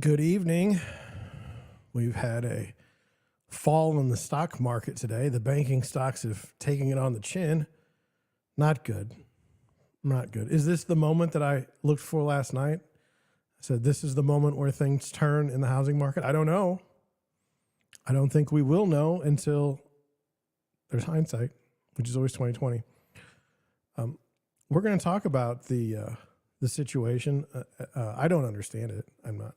Good evening. We've had a fall in the stock market today. The banking stocks have taken it on the chin. Not good. Not good. Is this the moment that I looked for last night? I said, this is the moment where things turn in the housing market. I don't know. I don't think we will know until there's hindsight, which is always 2020. We're going to talk about the situation. I don't understand it. I'm not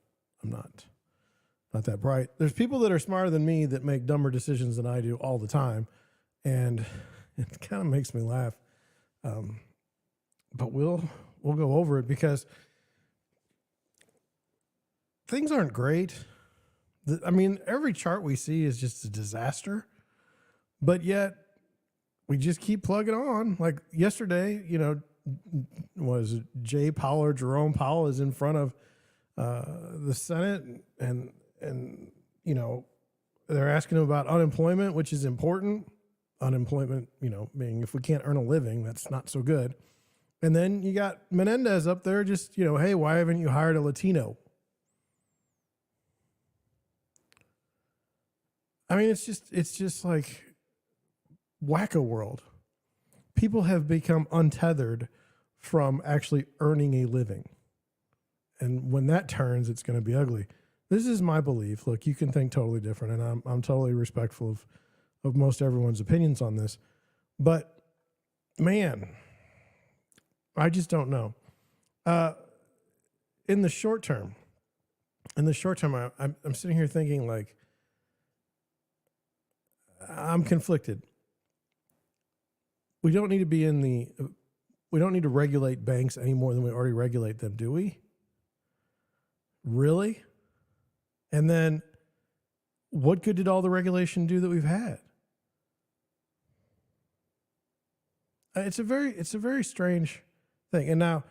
that bright. There's people that are smarter than me that make dumber decisions than I do all the time, and it kind of makes me laugh. But we'll go over it because things aren't great. I mean, every chart we see is just a disaster, but yet we just keep plugging on. Like yesterday, was Jay Powell or Jerome Powell is in front of the Senate, and they're asking him about unemployment, which is important. Unemployment, being if we can't earn a living, that's not so good. And then you got Menendez up there just, hey, why haven't you hired a Latino? I mean, it's just like wacko world. People have become untethered from actually earning a living. And when that turns, it's going to be ugly. This is my belief. Look, you can think totally different, and I'm totally respectful of most everyone's opinions on this. But, man, I just don't know. In the short term, I'm sitting here thinking, like, I'm conflicted. We don't need to regulate banks any more than we already regulate them, do we? Really? And then what good did all the regulation do that we've had? It's a very strange thing. And now,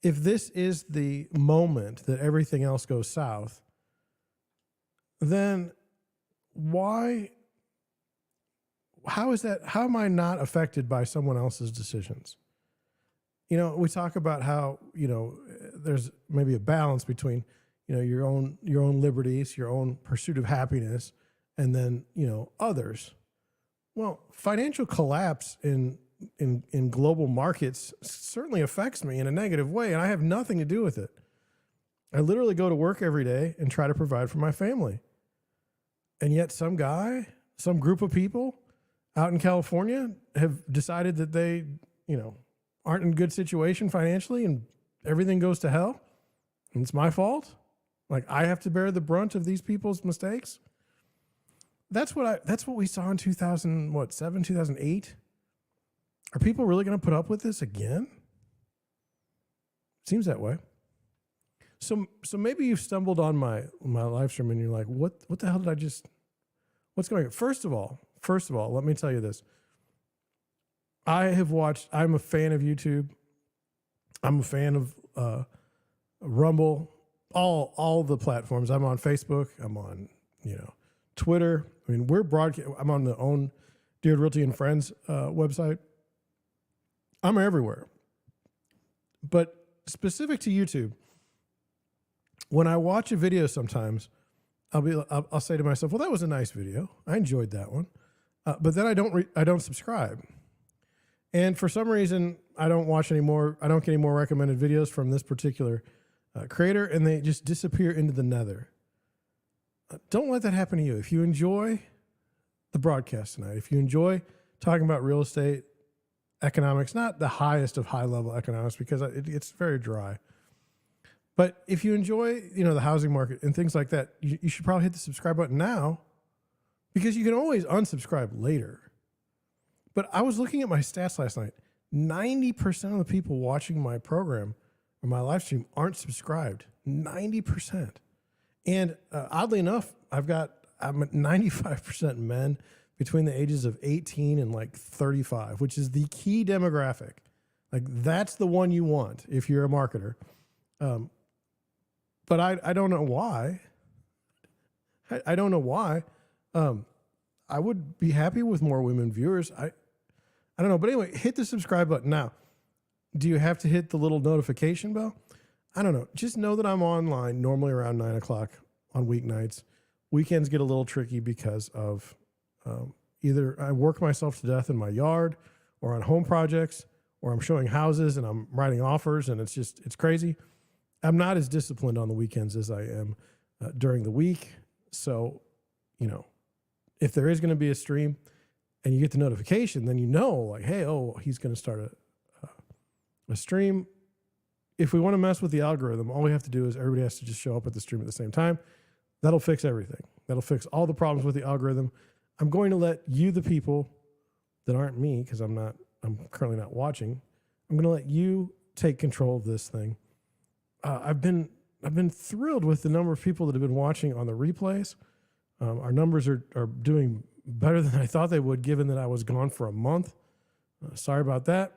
if this is the moment that everything else goes south, then how am I not affected by someone else's decisions? We talk about how, there's maybe a balance between, your own liberties, your own pursuit of happiness, and then, others. Well, financial collapse in global markets certainly affects me in a negative way, and I have nothing to do with it. I literally go to work every day and try to provide for my family. And yet some group of people out in California have decided that they, aren't in a good situation financially, and everything goes to hell, and it's my fault. Like, I have to bear the brunt of these people's mistakes. That's what we saw in 2007, 2008. Are people really going to put up with this again? Seems that way. So maybe you've stumbled on my live stream and you're like, what the hell did I just, what's going on? First of all, let me tell you this. I'm a fan of YouTube. I'm a fan of Rumble, all the platforms. I'm on Facebook. I'm on, Twitter. I mean, I'm on the own Deerwood Realty and Friends website. I'm everywhere. But specific to YouTube, when I watch a video sometimes, I'll say to myself, well, that was a nice video. I enjoyed that one. But then I don't subscribe. And for some reason, I don't watch anymore. I don't get any more recommended videos from this particular creator, and they just disappear into the nether. Don't let that happen to you. If you enjoy the broadcast tonight, if you enjoy talking about real estate, economics, not the highest of high-level economics because it's very dry, but if you enjoy, the housing market and things like that, you should probably hit the subscribe button now, because you can always unsubscribe later. But I was looking at my stats last night. 90% of the people watching my program or my live stream aren't subscribed. 90%. And oddly enough, I'm at 95% men between the ages of 18 and like 35, which is the key demographic. Like, that's the one you want if you're a marketer. But I don't know why. I don't know why. I would be happy with more women viewers. I don't know. But anyway, hit the subscribe button now. Do you have to hit the little notification bell? I don't know. Just know that I'm online normally around 9 o'clock on weeknights. Weekends get a little tricky because of either I work myself to death in my yard or on home projects, or I'm showing houses and I'm writing offers, and it's crazy. I'm not as disciplined on the weekends as I am during the week. So, if there is going to be a stream and you get the notification, then like, hey, he's going to start a stream. If we want to mess with the algorithm, all we have to do is everybody has to just show up at the stream at the same time. That'll fix everything. That'll fix all the problems with the algorithm. I'm going to let you, the people that aren't me, because I'm currently not watching, I'm going to let you take control of this thing. I've been thrilled with the number of people that have been watching on the replays. Our numbers are doing better than I thought they would, given that I was gone for a month. Sorry about that,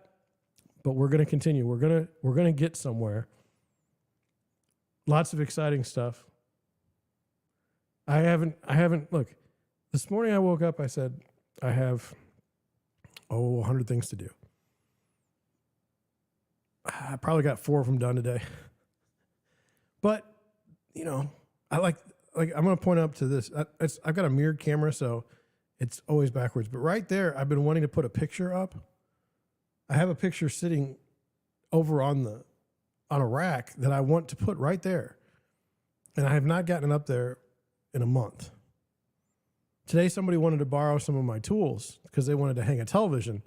but we're going to continue. We're going to get somewhere. Lots of exciting stuff. I haven't look. This morning I woke up, I said, I have 100 things to do. I probably got 4 of them done today. But, I like I'm going to point up to this. I've got a mirrored camera, so it's always backwards. But right there, I've been wanting to put a picture up. I have a picture sitting over on a rack that I want to put right there. And I have not gotten it up there in a month. Today, somebody wanted to borrow some of my tools because they wanted to hang a television.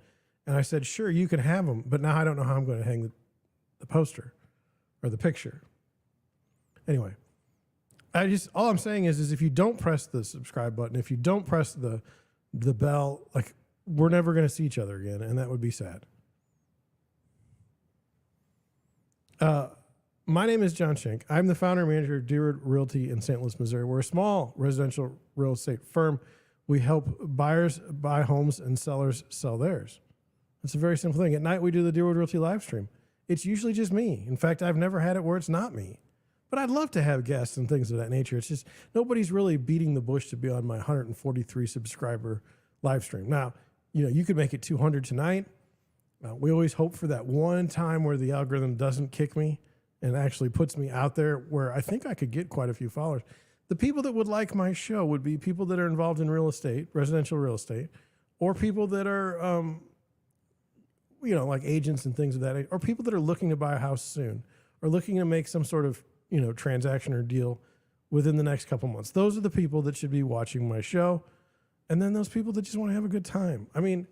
And I said, sure, you can have them. But now I don't know how I'm going to hang the poster or the picture. Anyway, all I'm saying is if you don't press the subscribe button, if you don't press the bell, like, we're never going to see each other again, and that would be sad. My name is John Schenk. I'm the founder and manager of Deerwood Realty in St. Louis, Missouri. We're a small residential real estate firm. We help buyers buy homes and sellers sell theirs. It's a very simple thing. At night, we do the Deerwood Realty live stream. It's usually just me. In fact, I've never had it where it's not me. But I'd love to have guests and things of that nature. It's just nobody's really beating the bush to be on my 143 subscriber live stream. Now, you could make it 200 tonight. We always hope for that one time where the algorithm doesn't kick me and actually puts me out there where I think I could get quite a few followers. The people that would like my show would be people that are involved in real estate, residential real estate, or people that are, like agents and things of that, or people that are looking to buy a house soon, or looking to make some sort of, transaction or deal within the next couple months. Those are the people that should be watching my show. And then those people that just want to have a good time. I mean,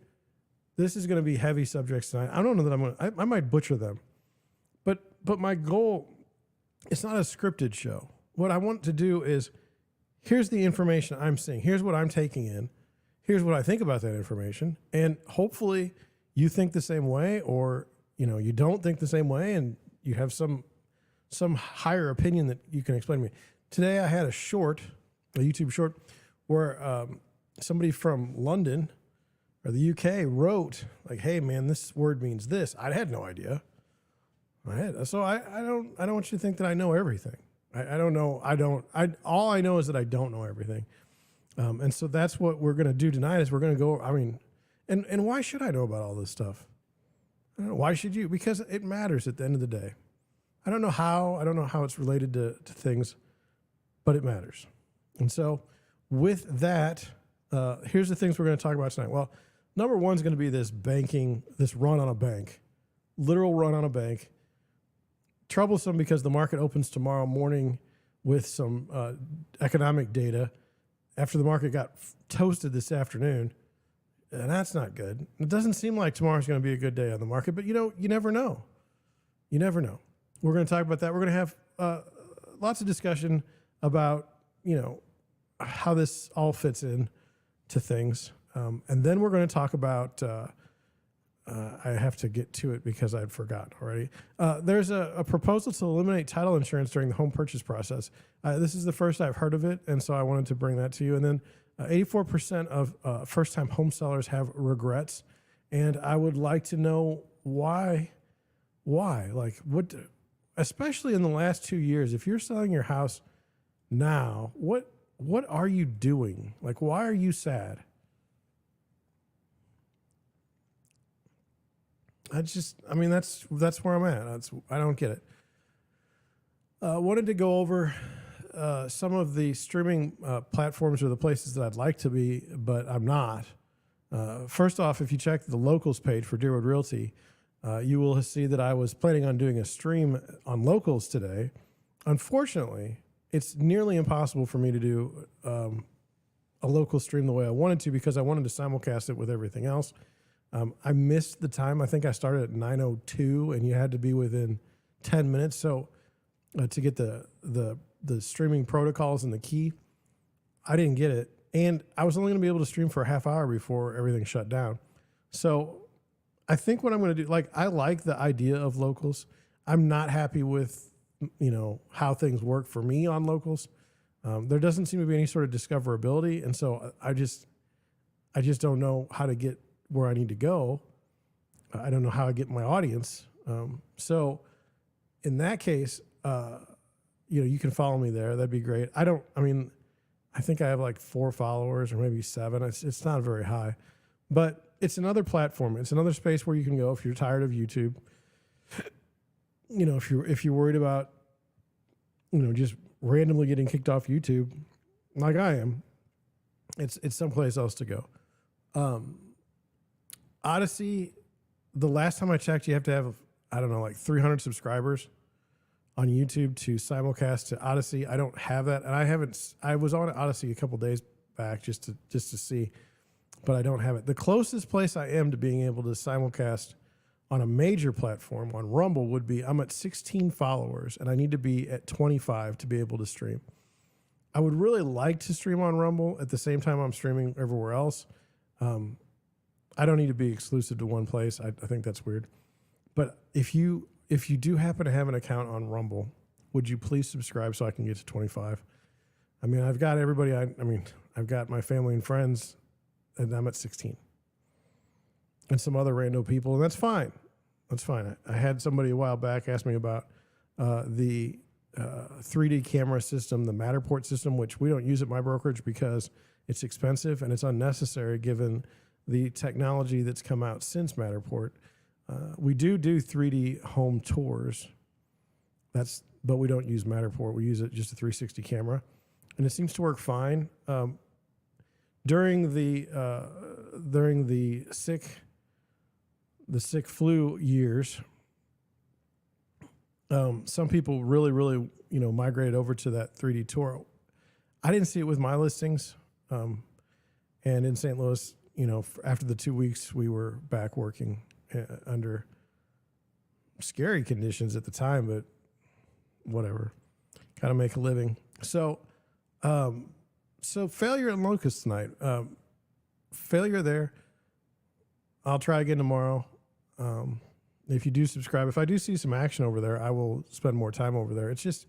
this is going to be heavy subjects tonight. I don't know that I might butcher them. But my goal, it's not a scripted show. What I want to do is, here's the information I'm seeing. Here's what I'm taking in. Here's what I think about that information. And hopefully you think the same way, or, you don't think the same way, and you have some higher opinion that you can explain to me. Today I had a YouTube short, where somebody from London or the UK wrote, like, hey man, this word means this. I had no idea. So I don't want you to think that I know everything. I don't know. All I know is that I don't know everything. And so that's what we're going to do tonight is we're going to go, and why should I know about all this stuff? I don't know. Why should you? Because it matters at the end of the day. I don't know how it's related to things, but it matters. And so with that, here's the things we're going to talk about tonight. Well, number one is going to be this run on a bank, literal run on a bank. Troublesome because the market opens tomorrow morning with some economic data after the market got toasted this afternoon. And that's not good. It doesn't seem like tomorrow's going to be a good day on the market, but you never know. You never know. We're going to talk about that. We're going to have lots of discussion about, how this all fits in to things. And then we're going to talk about, I have to get to it because I'd forgotten already. There's a proposal to eliminate title insurance during the home purchase process. This is the first I've heard of it, and so I wanted to bring that to you. And then 84% of first-time home sellers have regrets, and I would like to know why. Like, what? Especially in the last 2 years, if you're selling your house now, what are you doing? Like, why are you sad? That's where I'm at. I don't get it. Wanted to go over some of the streaming platforms or the places that I'd like to be, but I'm not. First off, if you check the locals page for Deerwood Realty, you will see that I was planning on doing a stream on locals today. Unfortunately, it's nearly impossible for me to do a local stream the way I wanted to because I wanted to simulcast it with everything else. I missed the time. I think I started at 9:02, and you had to be within 10 minutes. So to get the streaming protocols and the key, I didn't get it. And I was only going to be able to stream for a half hour before everything shut down. So I think what I'm going to do, like, I like the idea of locals. I'm not happy with, how things work for me on locals. There doesn't seem to be any sort of discoverability. And so I just don't know how to get where I need to go. I don't know how I get my audience. So in that case, you can follow me there. That'd be great. I think I have like 4 followers or maybe 7. It's not very high, but it's another platform. It's another space where you can go if you're tired of YouTube. If you're worried about, just randomly getting kicked off YouTube, like I am, it's someplace else to go. Odyssey, the last time I checked, you have to have, like 300 subscribers on YouTube to simulcast to Odyssey. I don't have that, and I was on Odyssey a couple days back just to see, but I don't have it. The closest place I am to being able to simulcast on a major platform on Rumble would be, I'm at 16 followers, and I need to be at 25 to be able to stream. I would really like to stream on Rumble at the same time I'm streaming everywhere else. I don't need to be exclusive to one place. I think that's weird. But if you do happen to have an account on Rumble, would you please subscribe so I can get to 25? I've got everybody. I've got my family and friends, and I'm at 16. And some other rando people, and that's fine. That's fine. I had somebody a while back ask me about the 3D camera system, the Matterport system, which we don't use at my brokerage because it's expensive and it's unnecessary given the technology that's come out since Matterport. We do 3D home tours. But we don't use Matterport. We use just a 360 camera, and it seems to work fine. During the sick flu years, some people really migrated over to that 3D tour. I didn't see it with my listings, and in St. Louis, after the 2 weeks, we were back working under scary conditions at the time, but whatever, got to make a living. So failure in Locust tonight. Failure there. I'll try again tomorrow. If you do subscribe, if I do see some action over there, I will spend more time over there. It's just,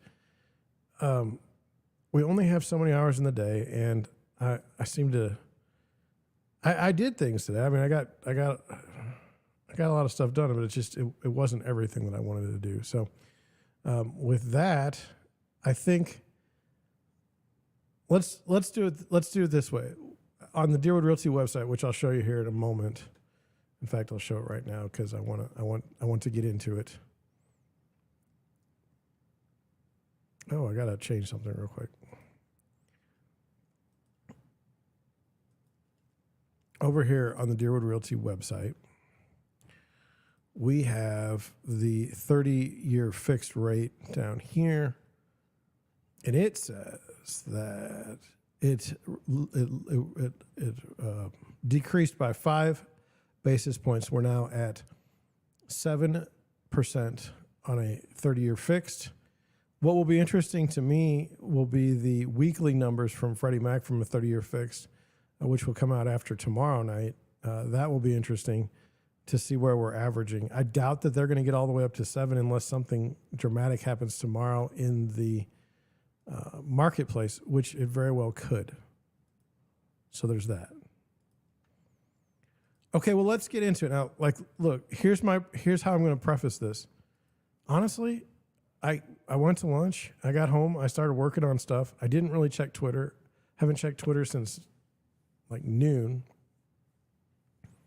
we only have so many hours in the day, and I did things today. I got a lot of stuff done, but it wasn't everything that I wanted to do. So, with that, I think let's do it this way. On the Deerwood Realty website, which I'll show you here in a moment. In fact, I'll show it right now because I want to get into it. Oh, I gotta change something real quick. Over here on the Deerwood Realty website, we have the 30-year fixed rate down here, and it says that it decreased by 5 basis points. We're now at 7% on a 30-year fixed. What will be interesting to me will be the weekly numbers from Freddie Mac from a 30-year fixed, which will come out after tomorrow night. That will be interesting to see where we're averaging. I doubt that they're going to get all the way up to 7 unless something dramatic happens tomorrow in the marketplace, which it very well could. So there's that. Okay, well, let's get into it now. Look, here's how I'm going to preface this. Honestly, I went to lunch. I got home. I started working on stuff. I didn't really check Twitter. Haven't checked Twitter since like noon.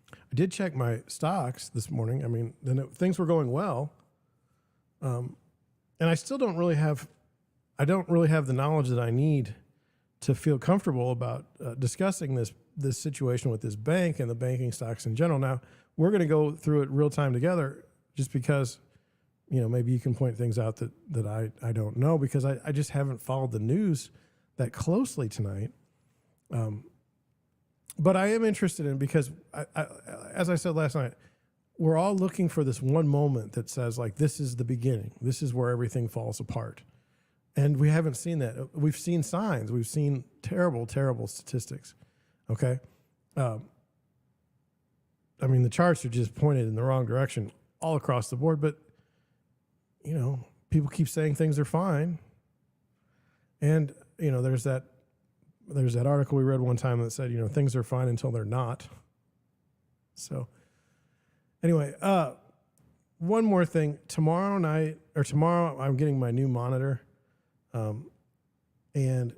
I did check my stocks this morning. Things were going well. And I still don't really have I don't really have the knowledge that I need to feel comfortable about discussing this situation with this bank and the banking stocks in general. Now, we're going to go through it real time together just because, maybe you can point things out that I don't know, because I just haven't followed the news that closely tonight. But I am interested in, because as I said last night, we're all looking for this one moment that says, like, this is the beginning. This is where everything falls apart. And we haven't seen that. We've seen signs. We've seen terrible, terrible statistics. Okay. The charts are just pointed in the wrong direction all across the board. But, people keep saying things are fine. And, there's that article we read one time that said, things are fine until they're not. So anyway, one more thing. Tomorrow I'm getting my new monitor. And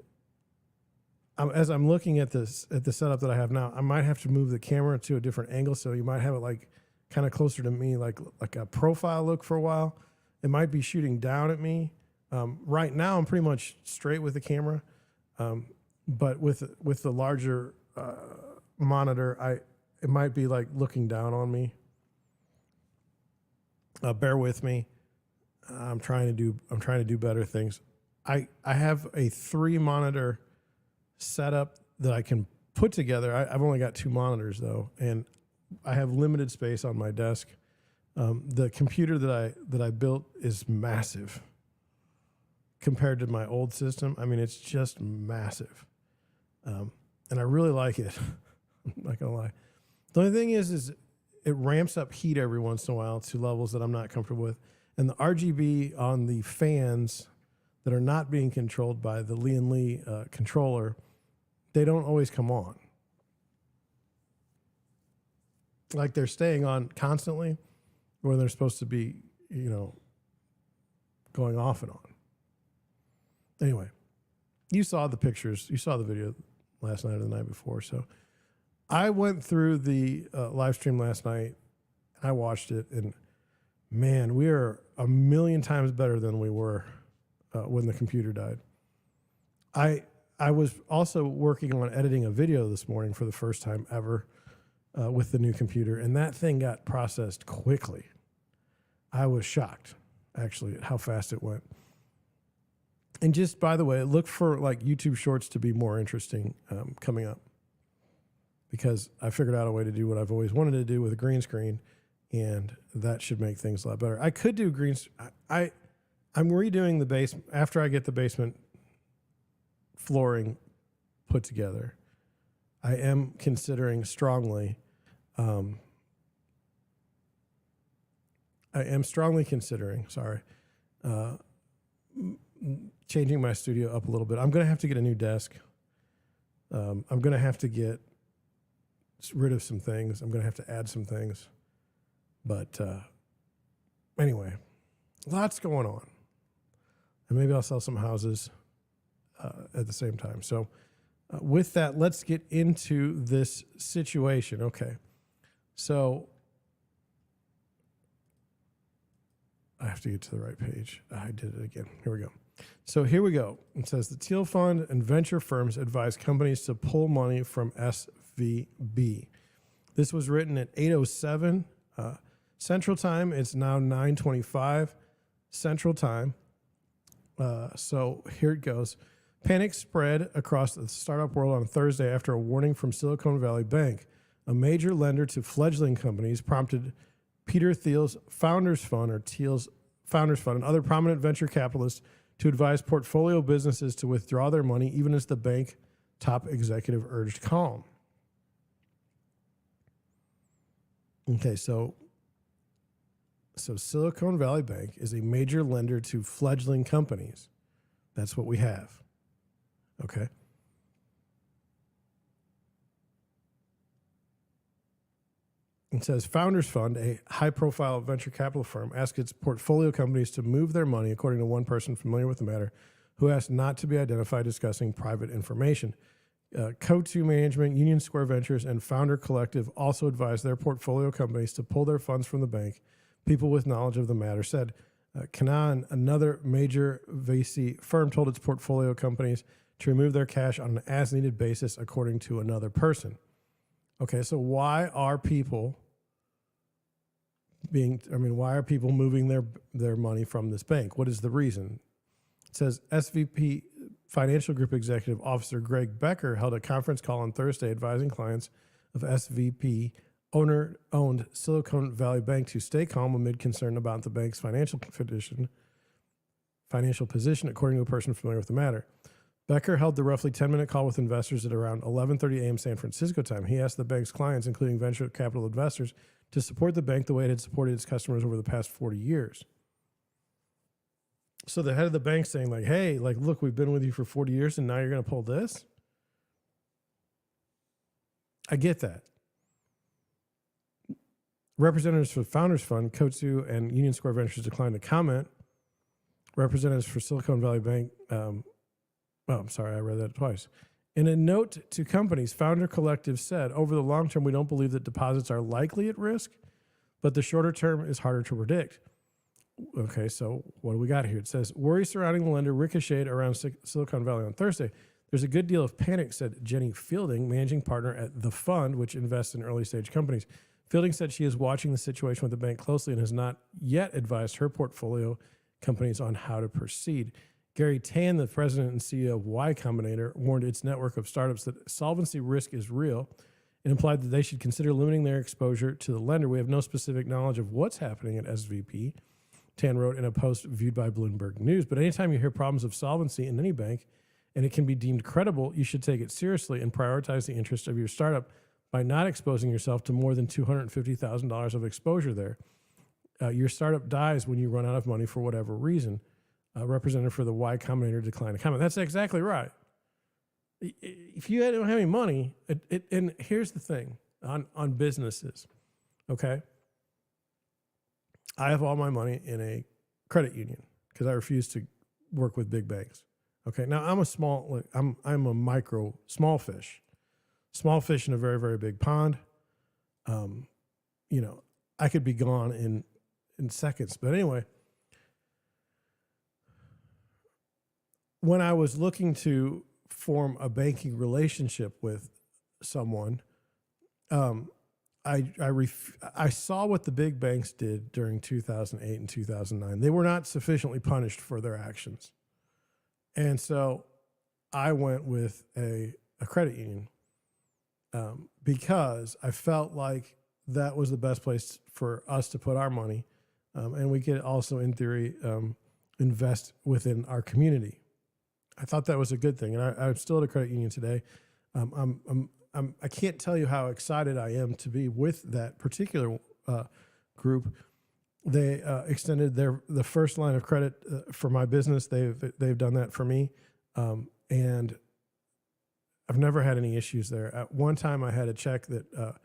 as I'm looking at the setup that I have now, I might have to move the camera to a different angle. So you might have it like kind of closer to me, like a profile look for a while. It might be shooting down at me. Right now I'm pretty much straight with the camera. But with the larger monitor, it might be like looking down on me. Bear with me. I'm trying to do better things. I have a 3-monitor setup that I can put together. I've only got 2 monitors though, and I have limited space on my desk. The computer that I built is massive compared to my old system. It's just massive. And I really like it. I'm not gonna lie. The only thing is it ramps up heat every once in a while to levels that I'm not comfortable with. And the RGB on the fans that are not being controlled by the Lee & Lee controller, they don't always come on. Like they're staying on constantly, where they're supposed to be, going off and on. Anyway, you saw the pictures. You saw the video last night or the night before. So I went through the live stream last night. I watched it, and man, we are a million times better than we were when the computer died. I was also working on editing a video this morning for the first time ever with the new computer, and that thing got processed quickly. I was shocked, actually, at how fast it went. And just, by the way, look for like YouTube Shorts to be more interesting coming up, because I figured out a way to do what I've always wanted to do with a green screen, and that should make things a lot better. I could do I'm redoing the basement after I get the basement flooring put together. I am considering strongly. Changing my studio up a little bit. I'm going to have to get a new desk. I'm going to have to get rid of some things. I'm going to have to add some things. But anyway, lots going on. And maybe I'll sell some houses at the same time. So with that, let's get into this situation. Okay. So I have to get to the right page. I did it again. Here we go. So here we go. It says the Teal Fund and venture firms advise companies to pull money from SVB. This was written at 8:07 Central Time. It's now 9:25 Central Time. So here it goes. Panic spread across the startup world on Thursday after a warning from Silicon Valley Bank, a major lender to fledgling companies, prompted Peter Thiel's Founders Fund, or Thiel's Founders Fund, and other prominent venture capitalists to advise portfolio businesses to withdraw their money, even as the bank top executive urged calm. Okay, so Silicon Valley Bank is a major lender to fledgling companies. That's what we have. Okay. It says Founders Fund, a high-profile venture capital firm, asked its portfolio companies to move their money, according to one person familiar with the matter, who asked not to be identified discussing private information. Co2 Management, Union Square Ventures, and Founder Collective also advised their portfolio companies to pull their funds from the bank. People with knowledge of the matter said Canaan, another major VC firm, told its portfolio companies to remove their cash on an as-needed basis, according to another person. Okay, so why are people moving their money from this bank? What is the reason? It says SVP Financial Group Executive Officer Greg Becker held a conference call on Thursday advising clients of SVP owner-owned Silicon Valley Bank to stay calm amid concern about the bank's financial position, according to a person familiar with the matter. Becker held the roughly 10-minute call with investors at around 11:30 a.m. San Francisco time. He asked the bank's clients, including venture capital investors, to support the bank the way it had supported its customers over the past 40 years. So the head of the bank saying like, hey, like, look, we've been with you for 40 years and now you're going to pull this? I get that. Representatives for the Founders Fund, Kotsu, and Union Square Ventures declined to comment. Representatives for Silicon Valley Bank, I'm sorry, I read that twice. In a note to companies, Founder Collective said, over the long term, we don't believe that deposits are likely at risk, but the shorter term is harder to predict. Okay, so what do we got here? It says, worry surrounding the lender ricocheted around Silicon Valley on Thursday. There's a good deal of panic, said Jenny Fielding, managing partner at The Fund, which invests in early-stage companies. Fielding said she is watching the situation with the bank closely and has not yet advised her portfolio companies on how to proceed. Gary Tan, the president and CEO of Y Combinator, warned its network of startups that solvency risk is real and implied that they should consider limiting their exposure to the lender. We have no specific knowledge of what's happening at SVP, Tan wrote in a post viewed by Bloomberg News. But anytime you hear problems of solvency in any bank and it can be deemed credible, you should take it seriously and prioritize the interest of your startup by not exposing yourself to more than $250,000 of exposure there. Your startup dies when you run out of money for whatever reason. Representative for the Y Combinator declined to comment. That's exactly right. If you don't have any money, and here's the thing on businesses, okay? I have all my money in a credit union because I refuse to work with big banks. Okay, now I'm a small fish in a very, very big pond. I could be gone in seconds. But anyway, when I was looking to form a banking relationship with someone, I saw what the big banks did during 2008 and 2009. They were not sufficiently punished for their actions. And so I went with a credit union because I felt like that was the best place for us to put our money. And we could also, in theory, invest within our community. I thought that was a good thing. And I'm still at a credit union today. I can't tell you how excited I am to be with that particular group. They extended the first line of credit for my business. They've done that for me, and I've never had any issues there. At one time, I had a check that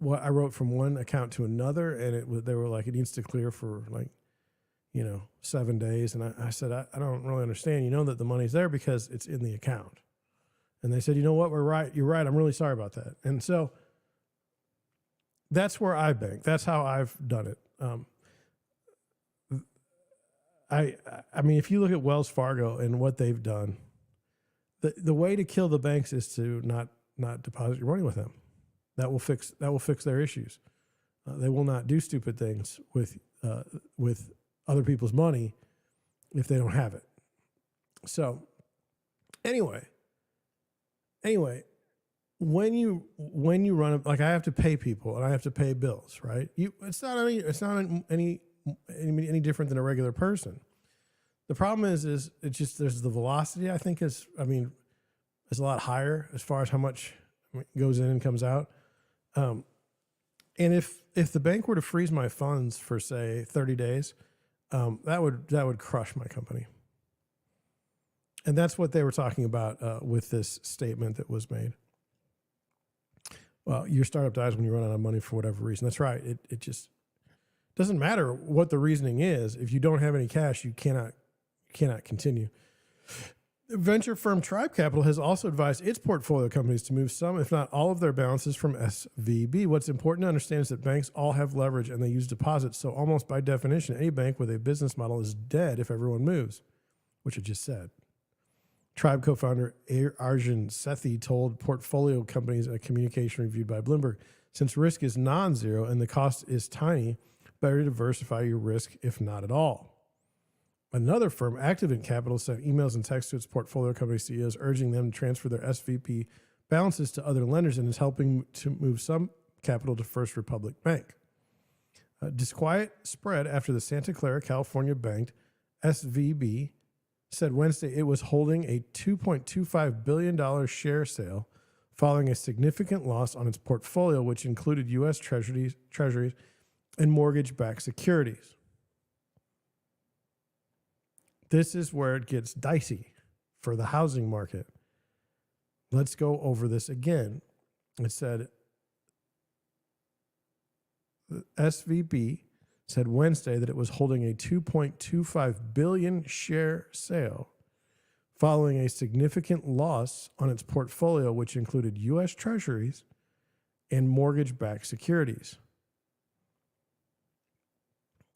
I wrote from one account to another, and they were like, it needs to clear for 7 days. And I said, I don't really understand. You know that the money's there because it's in the account. And they said, you know what, we're right. You're right. I'm really sorry about that. And so that's where I bank. That's how I've done it. I mean, if you look at Wells Fargo and what they've done, the way to kill the banks is to not deposit your money with them. That will fix their issues. They will not do stupid things with other people's money if they don't have it. So anyway, when you run like I have to pay people and I have to pay bills, right? It's not any different than a regular person. The problem is it's just there's the velocity. I think is a lot higher as far as how much goes in and comes out. And if the bank were to freeze my funds for say 30 days, that would crush my company. And that's what they were talking about with this statement that was made. Well, your startup dies when you run out of money for whatever reason. That's right. It just doesn't matter what the reasoning is. If you don't have any cash, you cannot continue. Venture firm Tribe Capital has also advised its portfolio companies to move some, if not all, of their balances from SVB. What's important to understand is that banks all have leverage and they use deposits. So almost by definition, any bank with a business model is dead if everyone moves, which I just said. Tribe co-founder Arjun Sethi told portfolio companies in a communication reviewed by Bloomberg, since risk is non-zero and the cost is tiny, better to diversify your risk if not at all. Another firm, Activant Capital, sent emails and texts to its portfolio company CEOs urging them to transfer their SVP balances to other lenders and is helping to move some capital to First Republic Bank. Disquiet spread after the Santa Clara, California banked SVB said Wednesday it was holding a $2.25 billion share sale following a significant loss on its portfolio, which included U.S. treasuries and mortgage-backed securities. This is where it gets dicey for the housing market. Let's go over this again. It said the SVB said Wednesday that it was holding a $2.25 billion share sale following a significant loss on its portfolio, which included U.S. treasuries and mortgage-backed securities.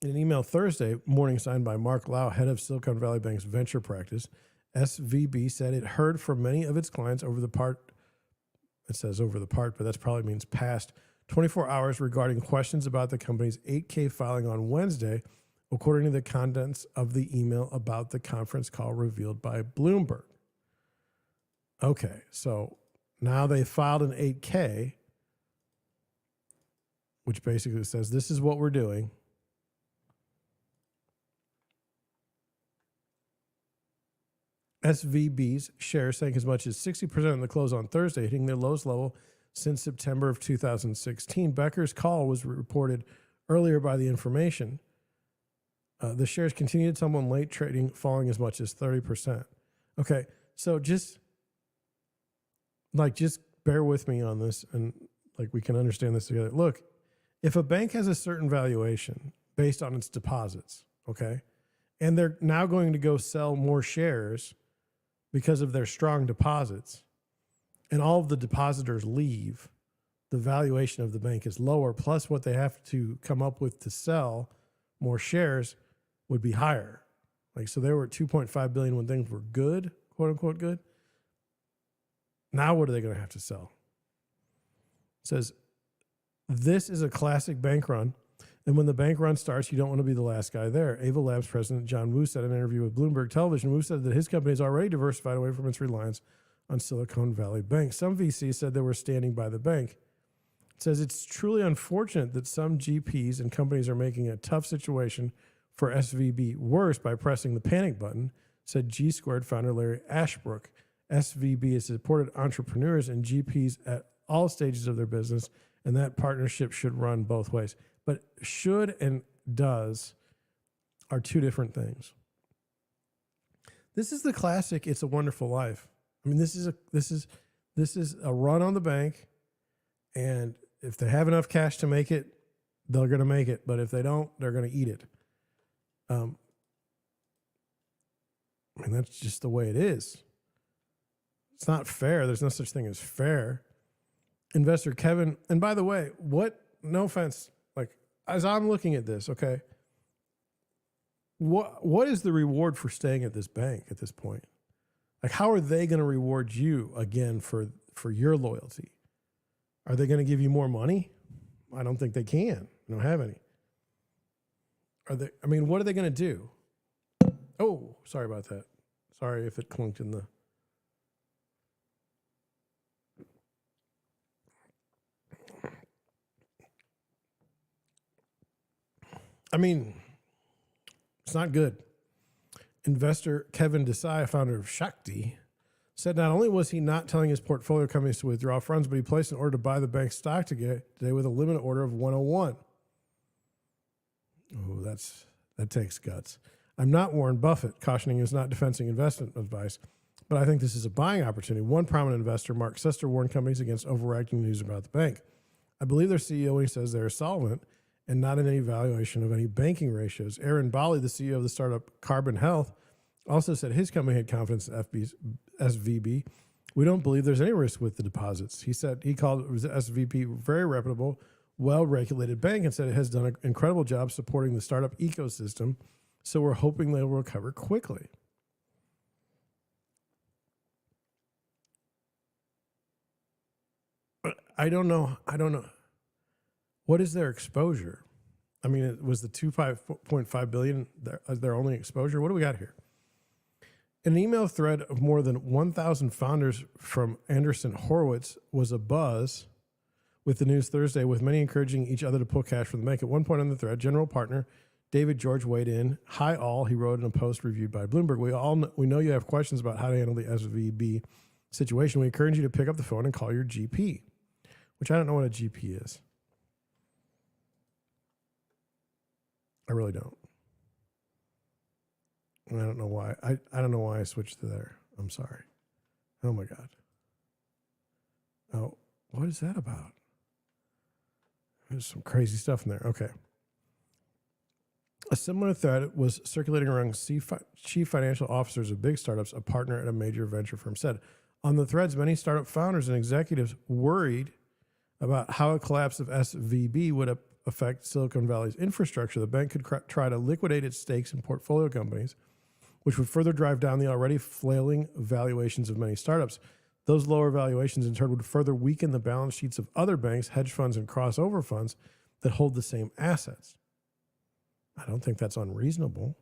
In an email Thursday morning signed by Mark Lau, head of Silicon Valley Bank's venture practice, SVB said it heard from many of its clients over the part, but that probably means past 24 hours regarding questions about the company's 8K filing on Wednesday, according to the contents of the email about the conference call revealed by Bloomberg. Okay, so now they filed an 8K, which basically says this is what we're doing. SVB's shares sank as much as 60% in the close on Thursday, hitting their lowest level since September of 2016. Becker's call was reported earlier by the information. The shares continued to tumble in late trading, falling as much as 30%. Okay, so just bear with me on this and we can understand this together. Look, if a bank has a certain valuation based on its deposits, okay, and they're now going to go sell more shares because of their strong deposits, and all of the depositors leave, the valuation of the bank is lower, plus what they have to come up with to sell more shares would be higher. So they were at 2.5 billion when things were good, quote unquote good. Now what are they going to have to sell? It says, this is a classic bank run. And when the bank run starts, you don't want to be the last guy there. Ava Labs president John Wu said in an interview with Bloomberg Television, Wu said that his company has already diversified away from its reliance on Silicon Valley Bank. Some VCs said they were standing by the bank. It says it's truly unfortunate that some GPs and companies are making a tough situation for SVB worse by pressing the panic button, said G Squared founder Larry Ashbrook. SVB has supported entrepreneurs and GPs at all stages of their business, and that partnership should run both ways. But should and does are two different things. This is the classic It's a Wonderful Life. I mean, this is a run on the bank, and if they have enough cash to make it, they're going to make it. But if they don't, they're going to eat it. And that's just the way it is. It's not fair. There's no such thing as fair. Investor Kevin, and by the way, no offense, as I'm looking at this, okay, what is the reward for staying at this bank at this point? How are they going to reward you again for your loyalty? Are they going to give you more money? I don't think they can. They don't have any. What are they going to do? Oh, sorry about that. Sorry if it clunked in the... it's not good. Investor Kevin Desai, founder of Shakti, said not only was he not telling his portfolio companies to withdraw funds, but he placed an order to buy the bank's stock today with a limit order of 101. Oh, that takes guts. I'm not Warren Buffett, cautioning he was not defending investment advice, but I think this is a buying opportunity. One prominent investor, Mark Suster, warned companies against overreacting news about the bank. I believe their CEO when he says they're solvent and not in any valuation of any banking ratios. Aaron Bali, the CEO of the startup Carbon Health, also said his company had confidence in SVB. We don't believe there's any risk with the deposits. He said he called SVB very reputable, well-regulated bank and said it has done an incredible job supporting the startup ecosystem. So we're hoping they will recover quickly. I don't know. What is their exposure? I mean, it was the 2.5 billion their only exposure? What do we got here? An email thread of more than 1,000 founders from Andreessen Horowitz was abuzz with the news Thursday, with many encouraging each other to pull cash from the bank. At one point on the thread, general partner David George weighed in. "Hi all," he wrote in a post reviewed by Bloomberg. We know you have questions about how to handle the SVB situation. We encourage you to pick up the phone and call your GP," which I don't know what a GP is. I really don't. And I don't know why. I don't know why I switched to there. I'm sorry. Oh my God. Oh, what is that about? There's some crazy stuff in there. Okay. A similar thread was circulating around chief financial officers of big startups, a partner at a major venture firm said. On the threads, many startup founders and executives worried about how a collapse of SVB would affect Silicon Valley's infrastructure. The bank could try to liquidate its stakes in portfolio companies, which would further drive down the already flailing valuations of many startups. Those lower valuations, in turn, would further weaken the balance sheets of other banks, hedge funds, and crossover funds that hold the same assets. I don't think that's unreasonable.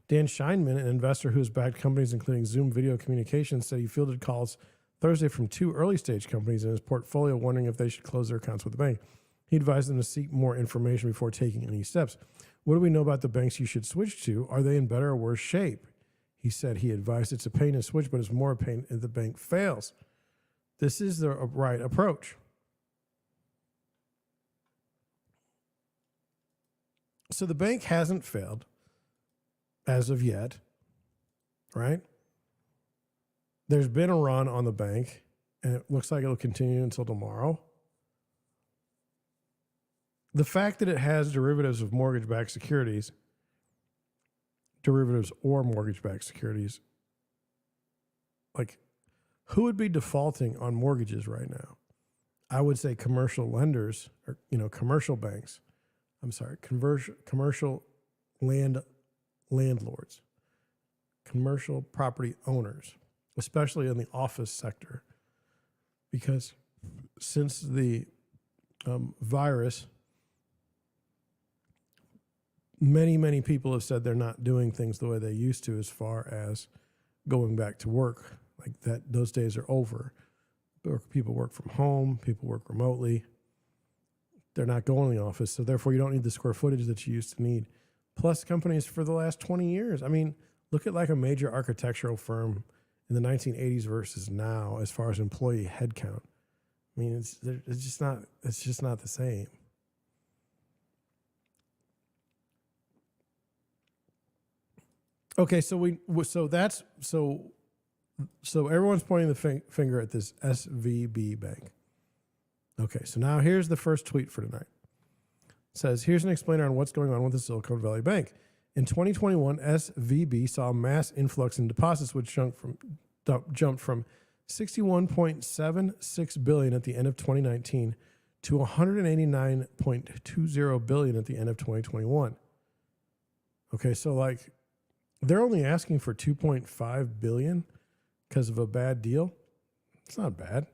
Dan Scheinman, an investor who has backed companies including Zoom Video Communications, said he fielded calls Thursday from 2 early-stage companies in his portfolio wondering if they should close their accounts with the bank. He advised them to seek more information before taking any steps. What do we know about the banks you should switch to? Are they in better or worse shape? He said he advised it's a pain to switch, but it's more a pain if the bank fails. This is the right approach. So the bank hasn't failed as of yet, right? There's been a run on the bank, and it looks like it'll continue until tomorrow. The fact that it has derivatives or mortgage-backed securities, like, who would be defaulting on mortgages right now? I would say commercial lenders, or commercial banks. I'm sorry, commercial landlords, commercial property owners, especially in the office sector, because since the virus, many people have said they're not doing things the way they used to as far as going back to work. Like that, those days are over. People work from home, people work remotely. They're not going to the office, so therefore you don't need the square footage that you used to need. Plus, companies for the last 20 years, I mean, look at like a major architectural firm in the 1980s versus now as far as employee headcount. I mean, it's just not the same. Okay, so everyone's pointing the finger at this SVB bank. Okay, so now here's the first tweet for tonight. It says, here's an explainer on what's going on with the Silicon Valley Bank. In 2021, SVB saw a mass influx in deposits, which jumped from $61.76 billion at the end of 2019 to $189.20 billion at the end of 2021. Okay, so like they're only asking for $2.5 billion because of a bad deal. It's not bad.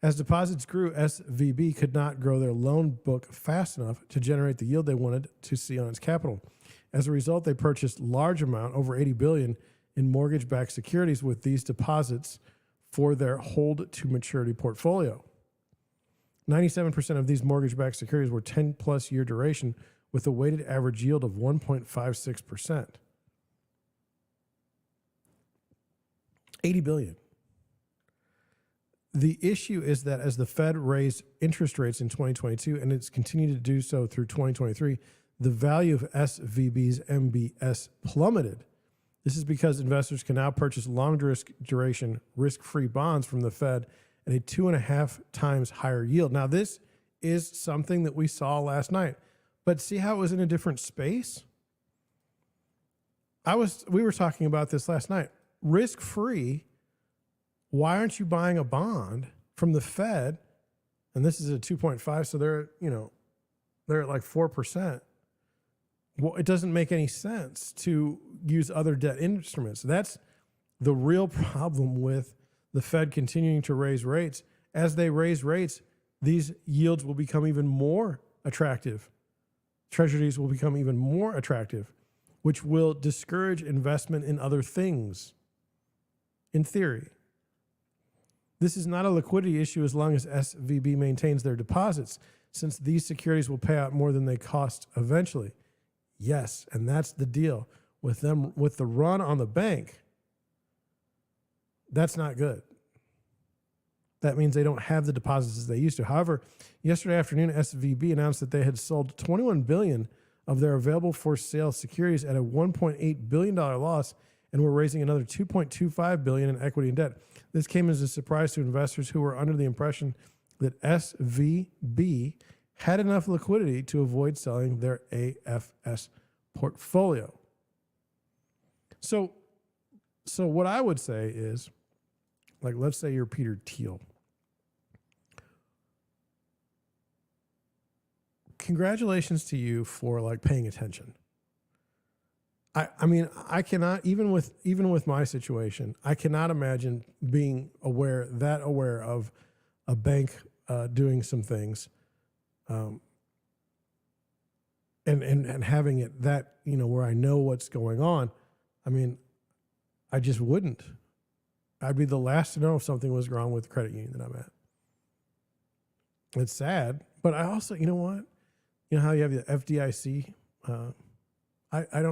As deposits grew, SVB could not grow their loan book fast enough to generate the yield they wanted to see on its capital. As a result, they purchased large amount, over $80 billion, in mortgage-backed securities with these deposits for their hold-to-maturity portfolio. 97% of these mortgage-backed securities were 10-plus year duration with a weighted average yield of 1.56%. $80 billion. The issue is that as the Fed raised interest rates in 2022, and it's continued to do so through 2023, the value of SVB's MBS plummeted. This is because investors can now purchase long duration risk-free bonds from the Fed at a 2.5 times higher yield. Now, this is something that we saw last night, but see how it was in a different space? we were talking about this last night. Risk free. Why aren't you buying a bond from the Fed? And this is a 2.5, so they're at like 4%. Well, it doesn't make any sense to use other debt instruments. That's the real problem with the Fed continuing to raise rates. As they raise rates, these yields will become even more attractive. Treasuries will become even more attractive, which will discourage investment in other things, in theory. This is not a liquidity issue as long as SVB maintains their deposits, since these securities will pay out more than they cost eventually. Yes, and that's the deal with them, with the run on the bank. That's not good. That means they don't have the deposits as they used to. However, yesterday afternoon, SVB announced that they had sold $21 billion of their available for sale securities at a $1.8 billion loss and were raising another $2.25 billion in equity and debt. This came as a surprise to investors who were under the impression that SVB had enough liquidity to avoid selling their AFS portfolio. So what I would say is, like, let's say you're Peter Thiel. Congratulations to you for like paying attention. I mean, I cannot, even with my situation, I cannot imagine being aware of a bank doing some things, and having it that, where I know what's going on. I mean, I just wouldn't. I'd be the last to know if something was wrong with the credit union that I'm at. It's sad, but I also, you know what? You know how you have the FDIC? I